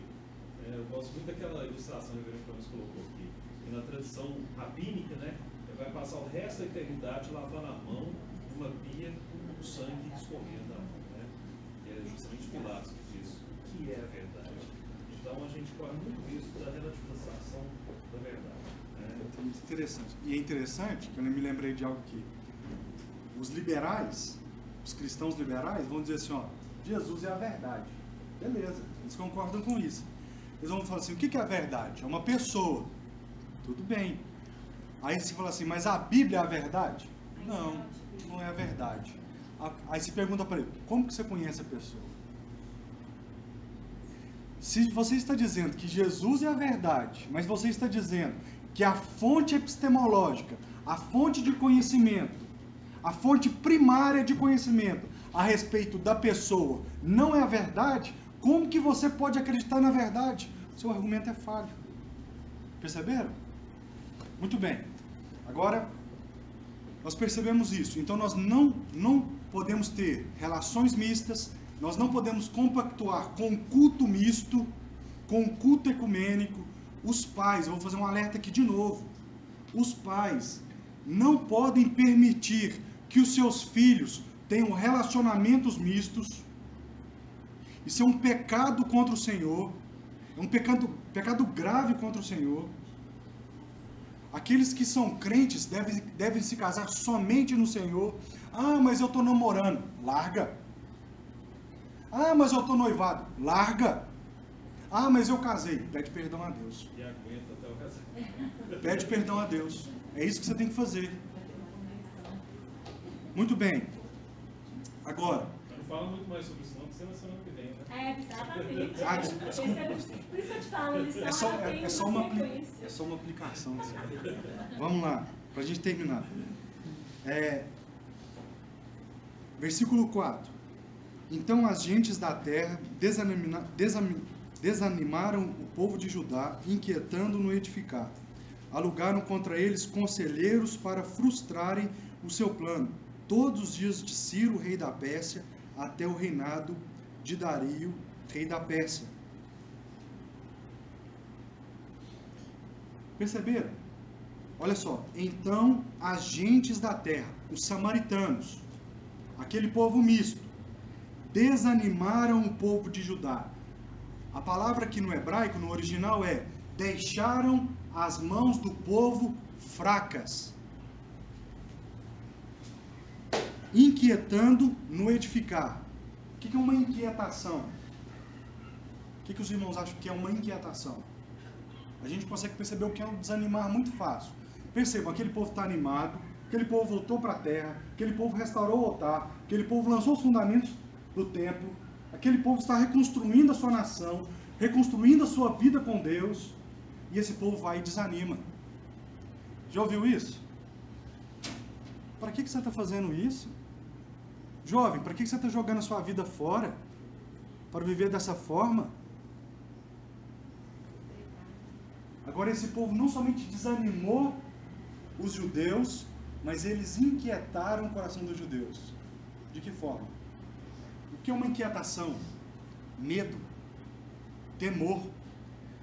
Eu gosto muito daquela ilustração que o Reverendo Flamengo colocou aqui, que na tradição rabínica, né, ele vai passar o resto da eternidade lavando a mão numa pia com o sangue escorrendo na mão, né? E é justamente Pilatos que diz o que é a verdade. Então a gente corre muito risco da relativização da verdade. É muito interessante. E é interessante que eu me lembrei de algo que os liberais, os cristãos liberais, vão dizer assim, ó, Jesus é a verdade. Beleza, eles concordam com isso. Eles vão falar assim, o que é a verdade? É uma pessoa. Tudo bem. Aí você fala assim, mas a Bíblia é a verdade? Não, não é a verdade. Aí você pergunta para ele, como que você conhece a pessoa? Se você está dizendo que Jesus é a verdade, mas você está dizendo que a fonte epistemológica, a fonte de conhecimento, a fonte primária de conhecimento a respeito da pessoa não é a verdade, como que você pode acreditar na verdade? Seu argumento é falho. Perceberam? Muito bem. Agora, nós percebemos isso. Então, nós não podemos ter relações mistas, nós não podemos compactuar com culto misto, com culto ecumênico. Os pais, eu vou fazer um alerta aqui de novo. Os pais não podem permitir que os seus filhos tenham relacionamentos mistos. Isso é um pecado contra o Senhor. É um pecado grave contra o Senhor. Aqueles que são crentes devem se casar somente no Senhor. Ah, mas eu estou namorando. Larga. Ah, mas eu estou noivado. Larga. Ah, mas eu casei. Pede perdão a Deus. E aguenta até o casamento. Pede perdão a Deus. É isso que você tem que fazer. Muito bem. Agora. Eu não falo muito mais sobre isso não, porque você vai semana que vem, né? Exatamente. Desculpa. Por isso que eu te falo, lição É só uma aplicação. Vamos lá, para a gente terminar. Versículo 4. Então as gentes da terra desanimaram o povo de Judá, inquietando-no edificar. Alugaram contra eles conselheiros para frustrarem o seu plano, todos os dias de Ciro, rei da Pérsia, até o reinado de Dario, rei da Pérsia. Perceberam? Olha só, então as gentes da terra, os samaritanos, aquele povo misto, desanimaram o povo de Judá. A palavra aqui no hebraico, no original, é deixaram as mãos do povo fracas, inquietando no edificar. O que é uma inquietação? O que os irmãos acham que é uma inquietação? A gente consegue perceber o que é um desanimar muito fácil. Percebam, aquele povo está animado, aquele povo voltou para a terra, aquele povo restaurou o altar, aquele povo lançou os fundamentos do templo, aquele povo está reconstruindo a sua nação, reconstruindo a sua vida com Deus, e esse povo vai e desanima. Já ouviu isso? Para que você está fazendo isso? Jovem, para que você está jogando a sua vida fora? Para viver dessa forma? Agora esse povo não somente desanimou os judeus, mas eles inquietaram o coração dos judeus. De que forma? O que é uma inquietação? Medo, temor.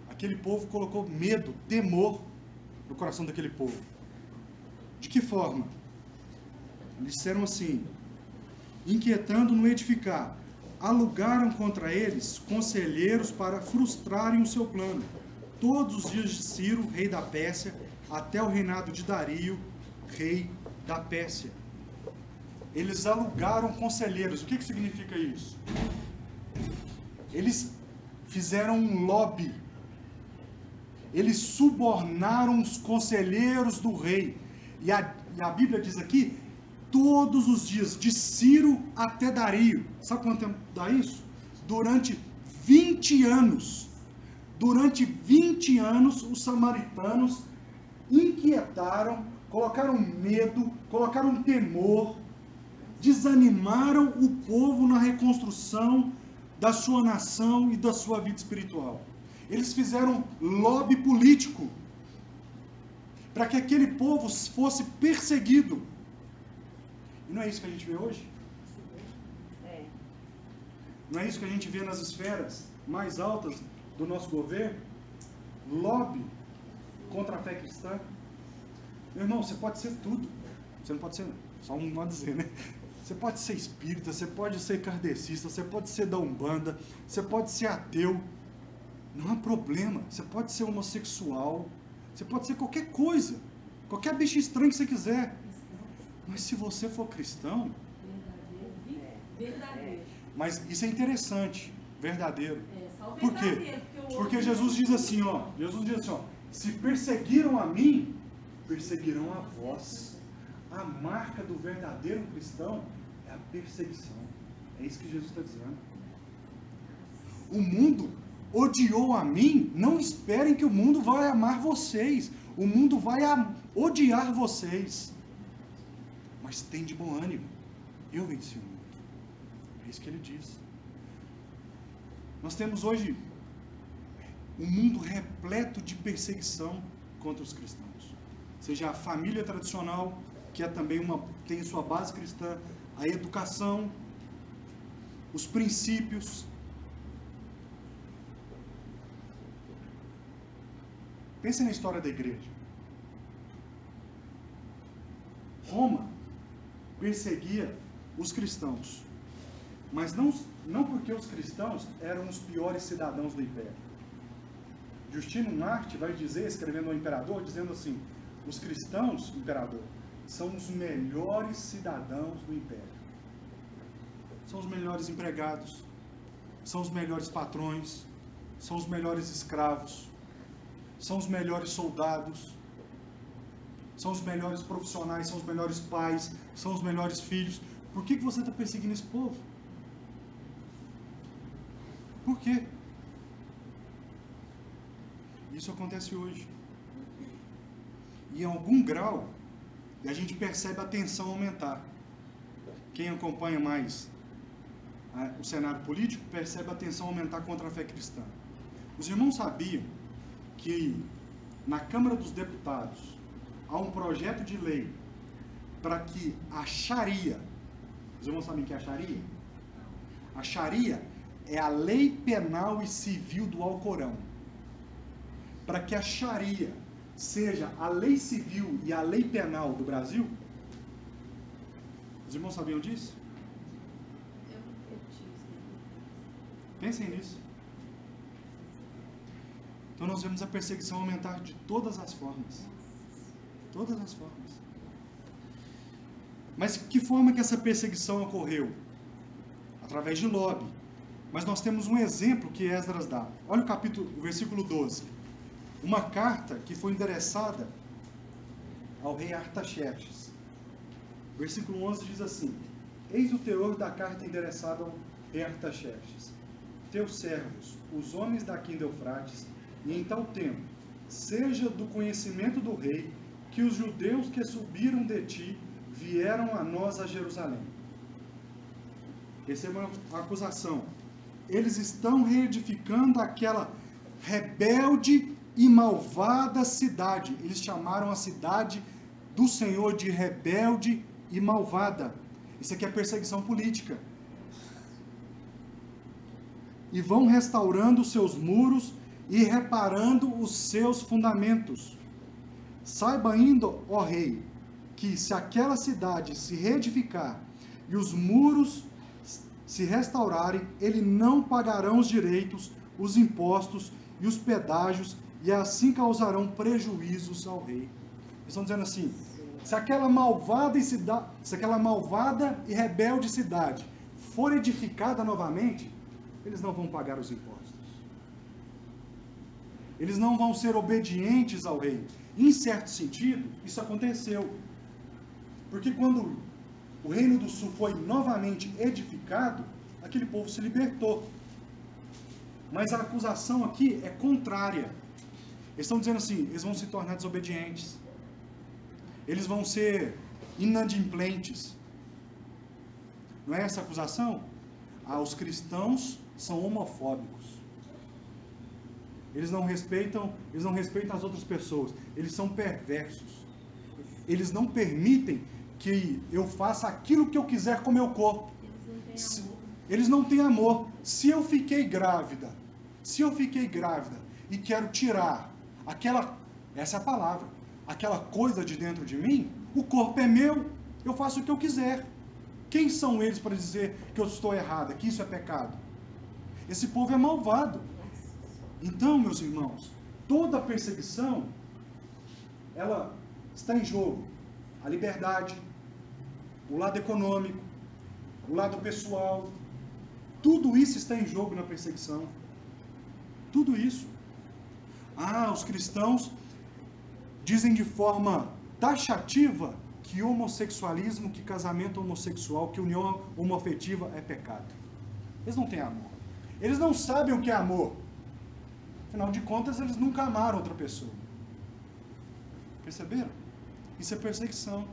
Aquele povo colocou medo, temor no coração daquele povo. De que forma? Eles disseram assim, inquietando no edificar, alugaram contra eles conselheiros para frustrarem o seu plano. Todos os dias de Ciro, rei da Pérsia, até o reinado de Dario, rei da Pérsia. Eles alugaram conselheiros. O que significa isso? Eles fizeram um lobby. Eles subornaram os conselheiros do rei. E a Bíblia diz aqui, todos os dias, de Ciro até Dario. Sabe quanto tempo dá isso? Durante 20 anos. Durante 20 anos, os samaritanos inquietaram, colocaram medo, colocaram temor, desanimaram o povo na reconstrução da sua nação e da sua vida espiritual. Eles fizeram lobby político para que aquele povo fosse perseguido. E não é isso que a gente vê hoje? Não é isso que a gente vê nas esferas mais altas do nosso governo? Lobby contra a fé cristã. Meu irmão, você pode ser tudo. Você não pode ser, só um modo de dizer, né? Você pode ser espírita, você pode ser kardecista, você pode ser da Umbanda, você pode ser ateu. Não há problema. Você pode ser homossexual, você pode ser qualquer coisa, qualquer bicho estranho que você quiser. Mas se você for cristão... Verdadeiro. Mas isso é interessante, verdadeiro. Só o Por quê? verdadeiro, Porque Jesus diz assim, ó, se perseguiram a mim, perseguirão a vós. A marca do verdadeiro cristão é a perseguição. É isso que Jesus está dizendo. O mundo odiou a mim, não esperem que o mundo vai amar vocês. O mundo vai odiar vocês. Mas tem de bom ânimo. Eu venci o mundo. É isso que ele diz. Nós temos hoje um mundo repleto de perseguição contra os cristãos. Seja a família tradicional, que é também tem sua base cristã, a educação, os princípios. Pense na história da igreja. Roma perseguia os cristãos, mas não porque os cristãos eram os piores cidadãos do império. Justino Marte vai dizer, escrevendo ao imperador, dizendo assim: os cristãos, imperador, são os melhores cidadãos do império. São os melhores empregados, são os melhores patrões, são os melhores escravos, são os melhores soldados, são os melhores profissionais, são os melhores pais, são os melhores filhos. Por que você está perseguindo esse povo? Por quê? Isso acontece hoje. E em algum grau, a gente percebe a tensão aumentar. Quem acompanha mais o cenário político percebe a tensão aumentar contra a fé cristã. Os irmãos sabiam que na Câmara dos Deputados há um projeto de lei para que a Sharia, os irmãos sabem o que é a Sharia? A Sharia é a lei penal e civil do Alcorão. Para que a Sharia seja a lei civil e a lei penal do Brasil, os irmãos sabiam disso? Pensem nisso. Então nós vemos a perseguição aumentar de todas as formas. Todas as formas. Mas que forma que essa perseguição ocorreu? Através de lobby. Mas nós temos um exemplo que Esdras dá. Olha o versículo 12. Uma carta que foi endereçada ao rei Artaxerxes. Versículo 11 diz assim: eis o teor da carta endereçada ao rei Artaxerxes. Teus servos, os homens da quinda Eufrates, e em tal tempo, seja do conhecimento do rei, que os judeus que subiram de ti vieram a nós a Jerusalém. Essa é uma acusação. Eles estão reedificando aquela rebelde e malvada cidade. Eles chamaram a cidade do Senhor de rebelde e malvada. Isso aqui é perseguição política. E vão restaurando os seus muros e reparando os seus fundamentos. Saiba ainda, ó rei, que se aquela cidade se reedificar e os muros se restaurarem, ele não pagarão os direitos, os impostos e os pedágios, e assim causarão prejuízos ao rei. Eles estão dizendo assim, se aquela malvada e rebelde cidade for edificada novamente, eles não vão pagar os impostos. Eles não vão ser obedientes ao rei. Em certo sentido, isso aconteceu. Porque quando o Reino do Sul foi novamente edificado, aquele povo se libertou. Mas a acusação aqui é contrária. Eles estão dizendo assim, eles vão se tornar desobedientes. Eles vão ser inadimplentes. Não é essa a acusação? Os cristãos são homofóbicos. Eles não respeitam as outras pessoas. Eles são perversos. Eles não permitem que eu faça aquilo que eu quiser com o meu corpo. Eles não têm amor. Se eu fiquei grávida e quero tirar essa é a palavra, aquela coisa de dentro de mim, o corpo é meu, eu faço o que eu quiser. Quem são eles para dizer que eu estou errada, que isso é pecado? Esse povo é malvado. Então, meus irmãos, toda perseguição, ela está em jogo. A liberdade, o lado econômico, o lado pessoal, tudo isso está em jogo na perseguição. Tudo isso. Os cristãos dizem de forma taxativa que homossexualismo, que casamento homossexual, que união homoafetiva é pecado. Eles não têm amor. Eles não sabem o que é amor. Afinal de contas, eles nunca amaram outra pessoa. Perceberam? Isso é perseguição.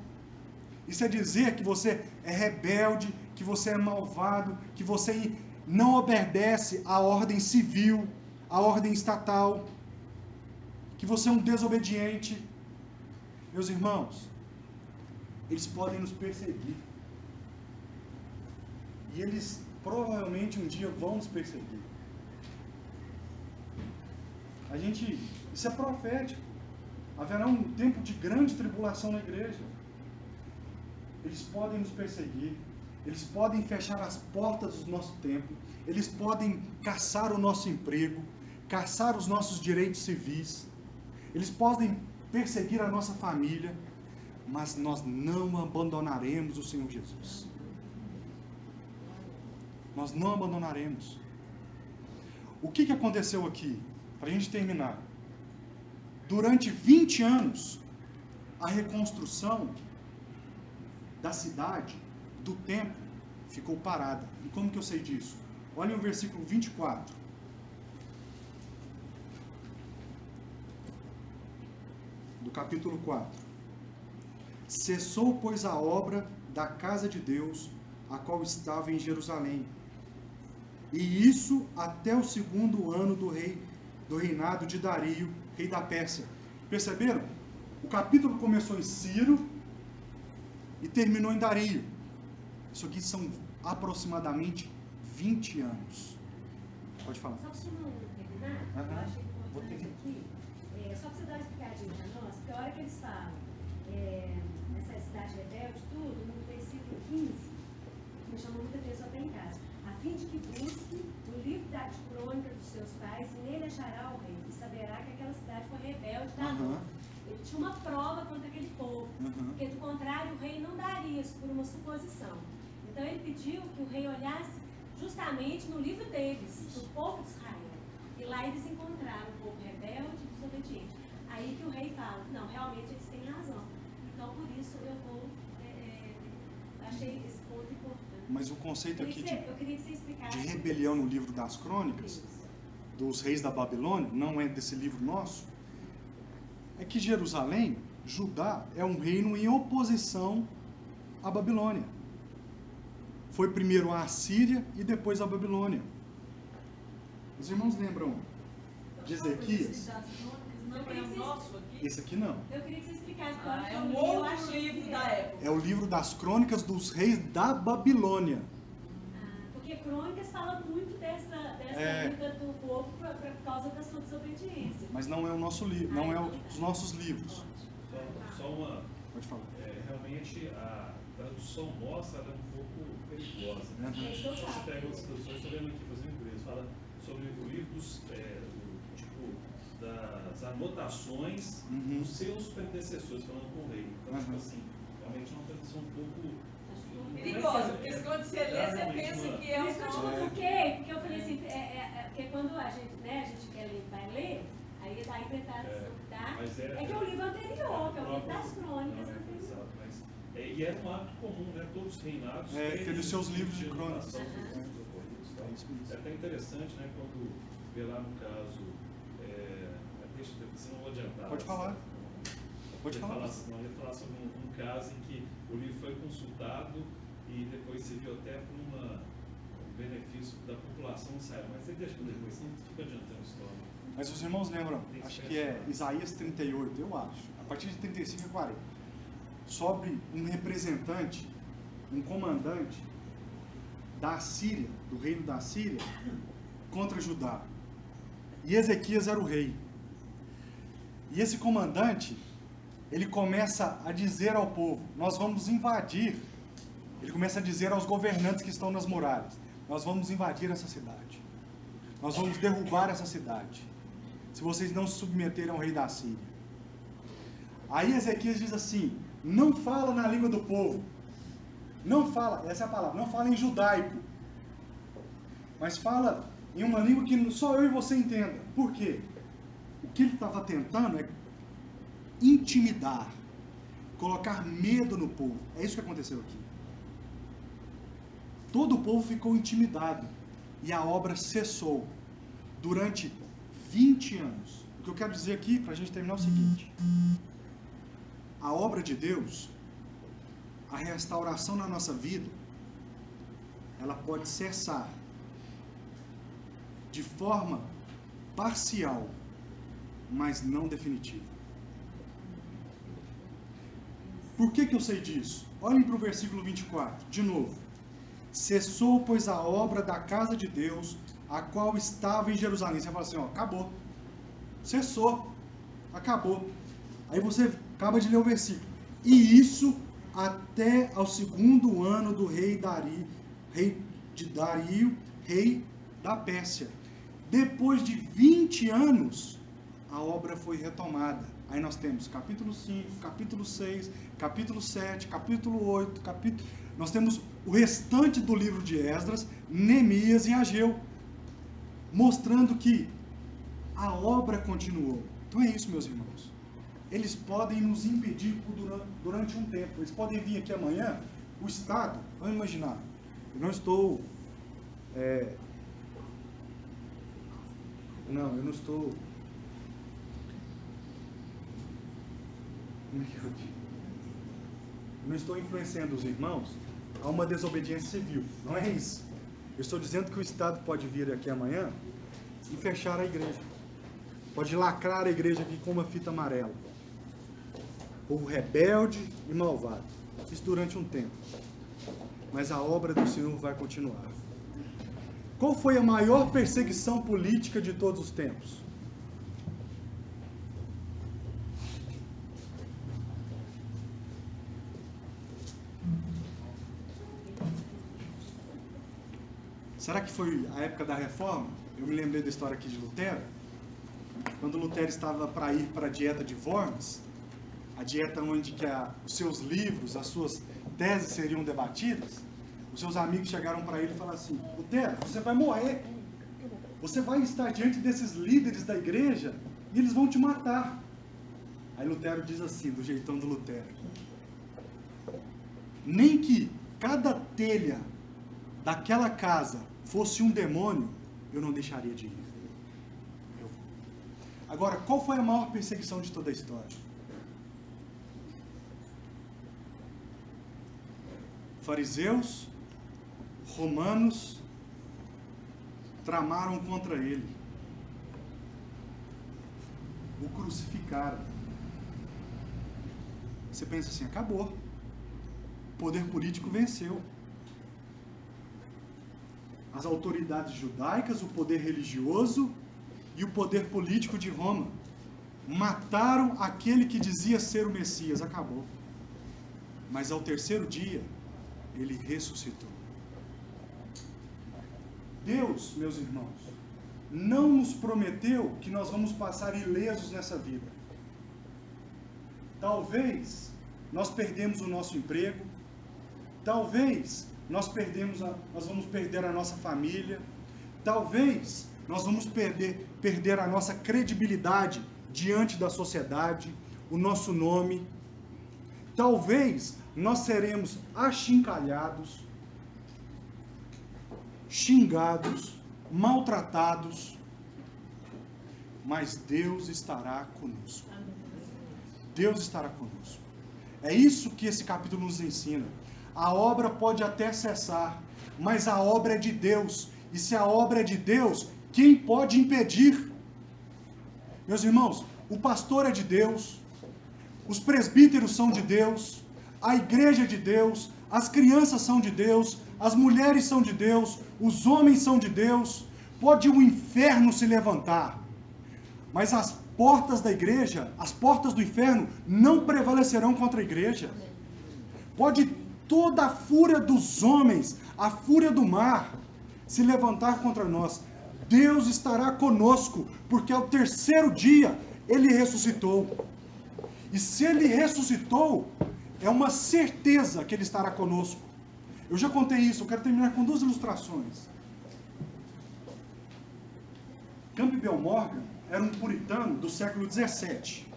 Isso é dizer que você é rebelde, que você é malvado, que você não obedece à ordem civil, à ordem estatal, que você é um desobediente. Meus irmãos, eles podem nos perseguir. E eles provavelmente um dia vão nos perseguir. Isso é profético. Haverá um tempo de grande tribulação na igreja. Eles podem nos perseguir. Eles podem fechar as portas do nosso templo. Eles podem caçar o nosso emprego, caçar os nossos direitos civis. Eles podem perseguir a nossa família, mas nós não abandonaremos o Senhor Jesus. Nós não abandonaremos. O que aconteceu aqui? Para a gente terminar. Durante 20 anos, a reconstrução da cidade, do templo, ficou parada. E como que eu sei disso? Olhem o versículo 24. Do capítulo 4. Cessou, pois, a obra da casa de Deus, a qual estava em Jerusalém. E isso até o 2º ano do reinado de Dario, rei da Pérsia. Perceberam? O capítulo começou em Ciro e terminou em Dario. Isso aqui são aproximadamente 20 anos. Pode falar. Só para você não terminar, eu achei importante aqui, só para você dar uma explicadinha para nós, porque a hora que eles falam nessa cidade rebelde, tudo, no versículo 15, me chamou muita atenção até em casa. A fim de que busque o livro da crônica dos seus pais, e nele achará o rei, e saberá que aquela cidade foi rebelde da noite. Ele tinha uma prova contra aquele povo, porque do contrário o rei não daria isso por uma suposição. Então ele pediu que o rei olhasse justamente no livro deles, do povo de Israel. E lá eles encontraram o povo rebelde e desobediente. Aí que o rei fala, não, realmente eles têm razão. Então por isso eu vou, achei esse ponto importante. Mas o conceito aqui eu queria que você explicasse de rebelião no livro das crônicas, dos reis da Babilônia, não é desse livro nosso, é que Jerusalém, Judá, é um reino em oposição à Babilônia. Foi primeiro a Assíria e depois a Babilônia. Os irmãos lembram de Ezequias? Não é o nosso aqui? Esse aqui não. Eu queria que você explicasse. É um outro livro da época. É o livro das crônicas dos reis da Babilônia. Porque crônicas falam muito dessa luta do povo por causa da sua desobediência. Mas não é o nosso livro, não é os nossos livros. Só uma Pode falar. Realmente a tradução nossa ela é um pouco perigosa. Né? Você pega outras traduções, estou vendo aqui, por exemplo, em inglês, fala sobre o livro das anotações dos seus predecessores, falando com o rei. Então, tipo assim, realmente é uma tradução um pouco perigosa, porque quando você lê, você pensa que é um... Por isso que eu te cutuquei, porque eu falei assim, porque quando a gente quer ler, vai ler, aí dá a interpretação que dá, é que é o livro anterior, que é o livro das crônicas anteriores. E era um hábito comum, né? Todos os reinados teve os seus livros de crônicas. É até interessante, né? Quando vê lá no caso, deixa eu ver, não vou adiantar. Pode falar. Pode falar. Não, eu ia falar sobre um caso em que o livro foi consultado e depois serviu até para um benefício da população de Israel. Mas você deixa para depois, não fica adiantando a história. Mas os irmãos lembram, acho que é Isaías 38, eu acho, a partir de 35 a 40, sobre um representante, um comandante da Síria, do reino da Síria, contra Judá. E Ezequias era o rei. E esse comandante, ele começa a dizer ao povo, nós vamos invadir. Ele começa a dizer aos governantes que estão nas muralhas, nós vamos invadir essa cidade. Nós vamos derrubar essa cidade, se vocês não se submeterem ao rei da Síria. Aí Ezequias diz assim, não fala na língua do povo. Não fala, essa é a palavra, não fala em judaico. Mas fala em uma língua que só eu e você entenda. Por quê? O que ele estava tentando é intimidar, colocar medo no povo. É isso que aconteceu aqui. Todo o povo ficou intimidado e a obra cessou durante 20 anos. O que eu quero dizer aqui, para a gente terminar, é o seguinte: a obra de Deus, a restauração na nossa vida, ela pode cessar de forma parcial, mas não definitiva. Por que eu sei disso? Olhem para o versículo 24, de novo. Cessou, pois, a obra da casa de Deus, a qual estava em Jerusalém. Você fala assim, ó, acabou. Cessou. Acabou. Aí você acaba de ler o versículo. E isso até ao 2º ano do rei Dario, rei da Pérsia. Depois de 20 anos, a obra foi retomada. Aí nós temos capítulo 5, capítulo 6, capítulo 7, capítulo 8, nós temos o restante do livro de Esdras, Neemias e Ageu, mostrando que a obra continuou. Então é isso, meus irmãos. Eles podem nos impedir durante um tempo. Eles podem vir aqui amanhã, o Estado, vamos imaginar, eu não estou... eu não estou... Eu não estou influenciando os irmãos a uma desobediência civil. Não é isso. Eu estou dizendo que o Estado pode vir aqui amanhã e fechar a igreja. Pode lacrar a igreja aqui com uma fita amarela. Povo rebelde e malvado. Isso durante um tempo. Mas a obra do Senhor vai continuar. Qual foi a maior perseguição política de todos os tempos? Será que foi a época da Reforma? Eu me lembrei da história aqui de Lutero. Quando Lutero estava para ir para a dieta de Worms, a dieta onde que os seus livros, as suas teses seriam debatidas, os seus amigos chegaram para ele e falaram assim, Lutero, você vai morrer. Você vai estar diante desses líderes da igreja e eles vão te matar. Aí Lutero diz assim, do jeitão do Lutero, nem que cada telha daquela casa fosse um demônio, eu não deixaria de ir. Agora, qual foi a maior perseguição de toda a história? Fariseus, romanos, tramaram contra ele. O crucificaram. Você pensa assim, acabou. O poder político venceu. As autoridades judaicas, o poder religioso e o poder político de Roma mataram aquele que dizia ser o Messias. Acabou. mas ao terceiro dia, ele ressuscitou. Deus, meus irmãos, não nos prometeu que nós vamos passar ilesos nessa vida. Talvez nós perdemos o nosso emprego, talvez nós vamos perder a nossa família, talvez nós vamos perder a nossa credibilidade diante da sociedade, o nosso nome. Talvez nós seremos achincalhados, xingados, maltratados, mas Deus estará conosco. Deus estará conosco. É isso que esse capítulo nos ensina. A obra pode até cessar, mas a obra é de Deus. E se a obra é de Deus, quem pode impedir? Meus irmãos, o pastor é de Deus, os presbíteros são de Deus, a igreja é de Deus, as crianças são de Deus, as mulheres são de Deus, os homens são de Deus. Pode o inferno se levantar, mas as portas da igreja, as portas do inferno não prevalecerão contra a igreja. Pode toda a fúria dos homens, a fúria do mar, se levantar contra nós. Deus estará conosco, porque ao terceiro dia ele ressuscitou. E se ele ressuscitou, é uma certeza que ele estará conosco. Eu já contei isso, eu quero terminar com duas ilustrações. Campbell Morgan era um puritano do século 17.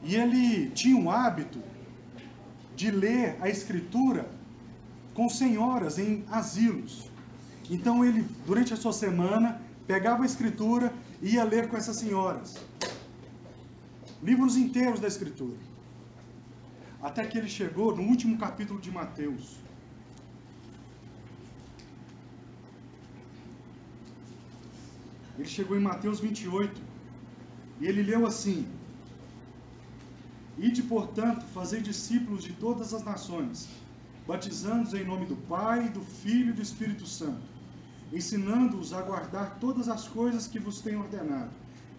E ele tinha o hábito de ler a Escritura com senhoras em asilos. Então ele, durante a sua semana, pegava a Escritura e ia ler com essas senhoras. Livros inteiros da Escritura. Até que ele chegou no último capítulo de Mateus. Ele chegou em Mateus 28. E ele leu assim: Ide, portanto, fazei discípulos de todas as nações, batizando-os em nome do Pai, do Filho e do Espírito Santo, ensinando-os a guardar todas as coisas que vos tenho ordenado.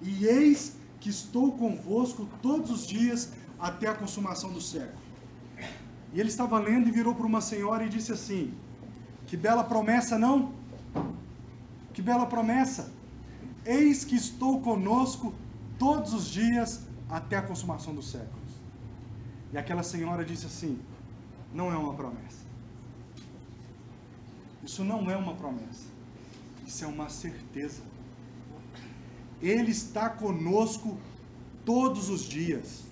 E eis que estou convosco todos os dias até a consumação do século. E ele estava lendo e virou para uma senhora e disse assim: que bela promessa, não? Que bela promessa! Eis que estou conosco todos os dias até a consumação dos séculos. E aquela senhora disse assim: não é uma promessa. Isso não é uma promessa. Isso é uma certeza. Ele está conosco todos os dias.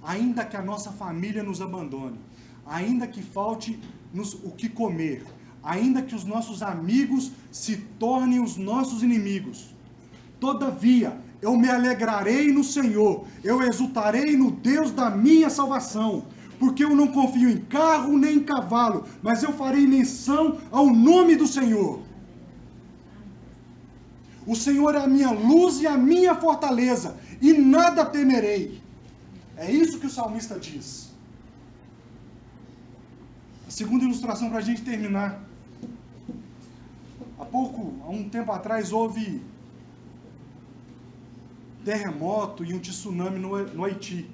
Ainda que a nossa família nos abandone, ainda que falte-nos o que comer, ainda que os nossos amigos se tornem os nossos inimigos, todavia eu me alegrarei no Senhor, eu exultarei no Deus da minha salvação, porque eu não confio em carro nem em cavalo, mas eu farei menção ao nome do Senhor. O Senhor é a minha luz e a minha fortaleza, e nada temerei. É isso que o salmista diz. A segunda ilustração para a gente terminar. Há um tempo atrás, houve terremoto e um tsunami no Haiti.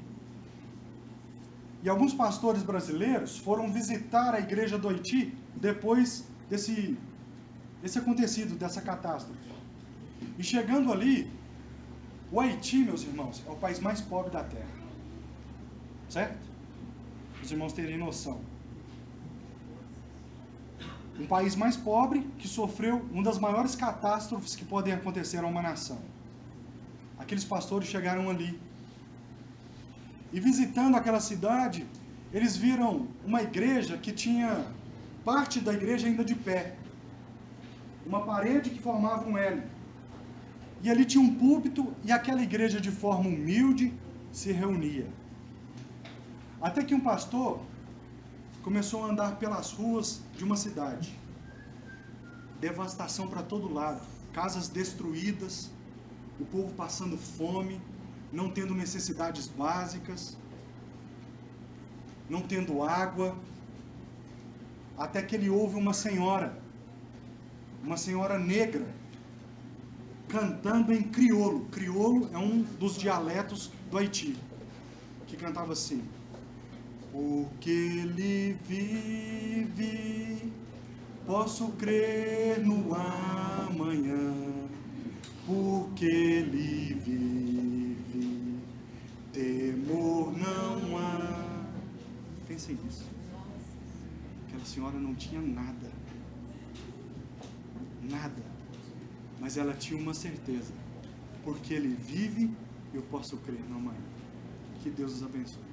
E alguns pastores brasileiros foram visitar a igreja do Haiti depois desse acontecido, dessa catástrofe. E chegando ali, o Haiti, meus irmãos, é o país mais pobre da Terra. Certo? Os irmãos terem noção. Um país mais pobre que sofreu uma das maiores catástrofes que podem acontecer a uma nação. Aqueles pastores chegaram ali. E visitando aquela cidade, eles viram uma igreja que tinha parte da igreja ainda de pé. Uma parede que formava um L. E ali tinha um púlpito e aquela igreja de forma humilde se reunia. Até que um pastor começou a andar pelas ruas de uma cidade. Devastação para todo lado, casas destruídas, o povo passando fome, não tendo necessidades básicas, não tendo água. Até que ele ouve uma senhora negra, cantando em crioulo. Crioulo é um dos dialetos do Haiti, que cantava assim: Porque Ele vive, posso crer no amanhã. Porque Ele vive, temor não há. Pensem nisso. Aquela senhora não tinha nada. Nada. Mas ela tinha uma certeza. Porque Ele vive, eu posso crer no amanhã. Que Deus os abençoe.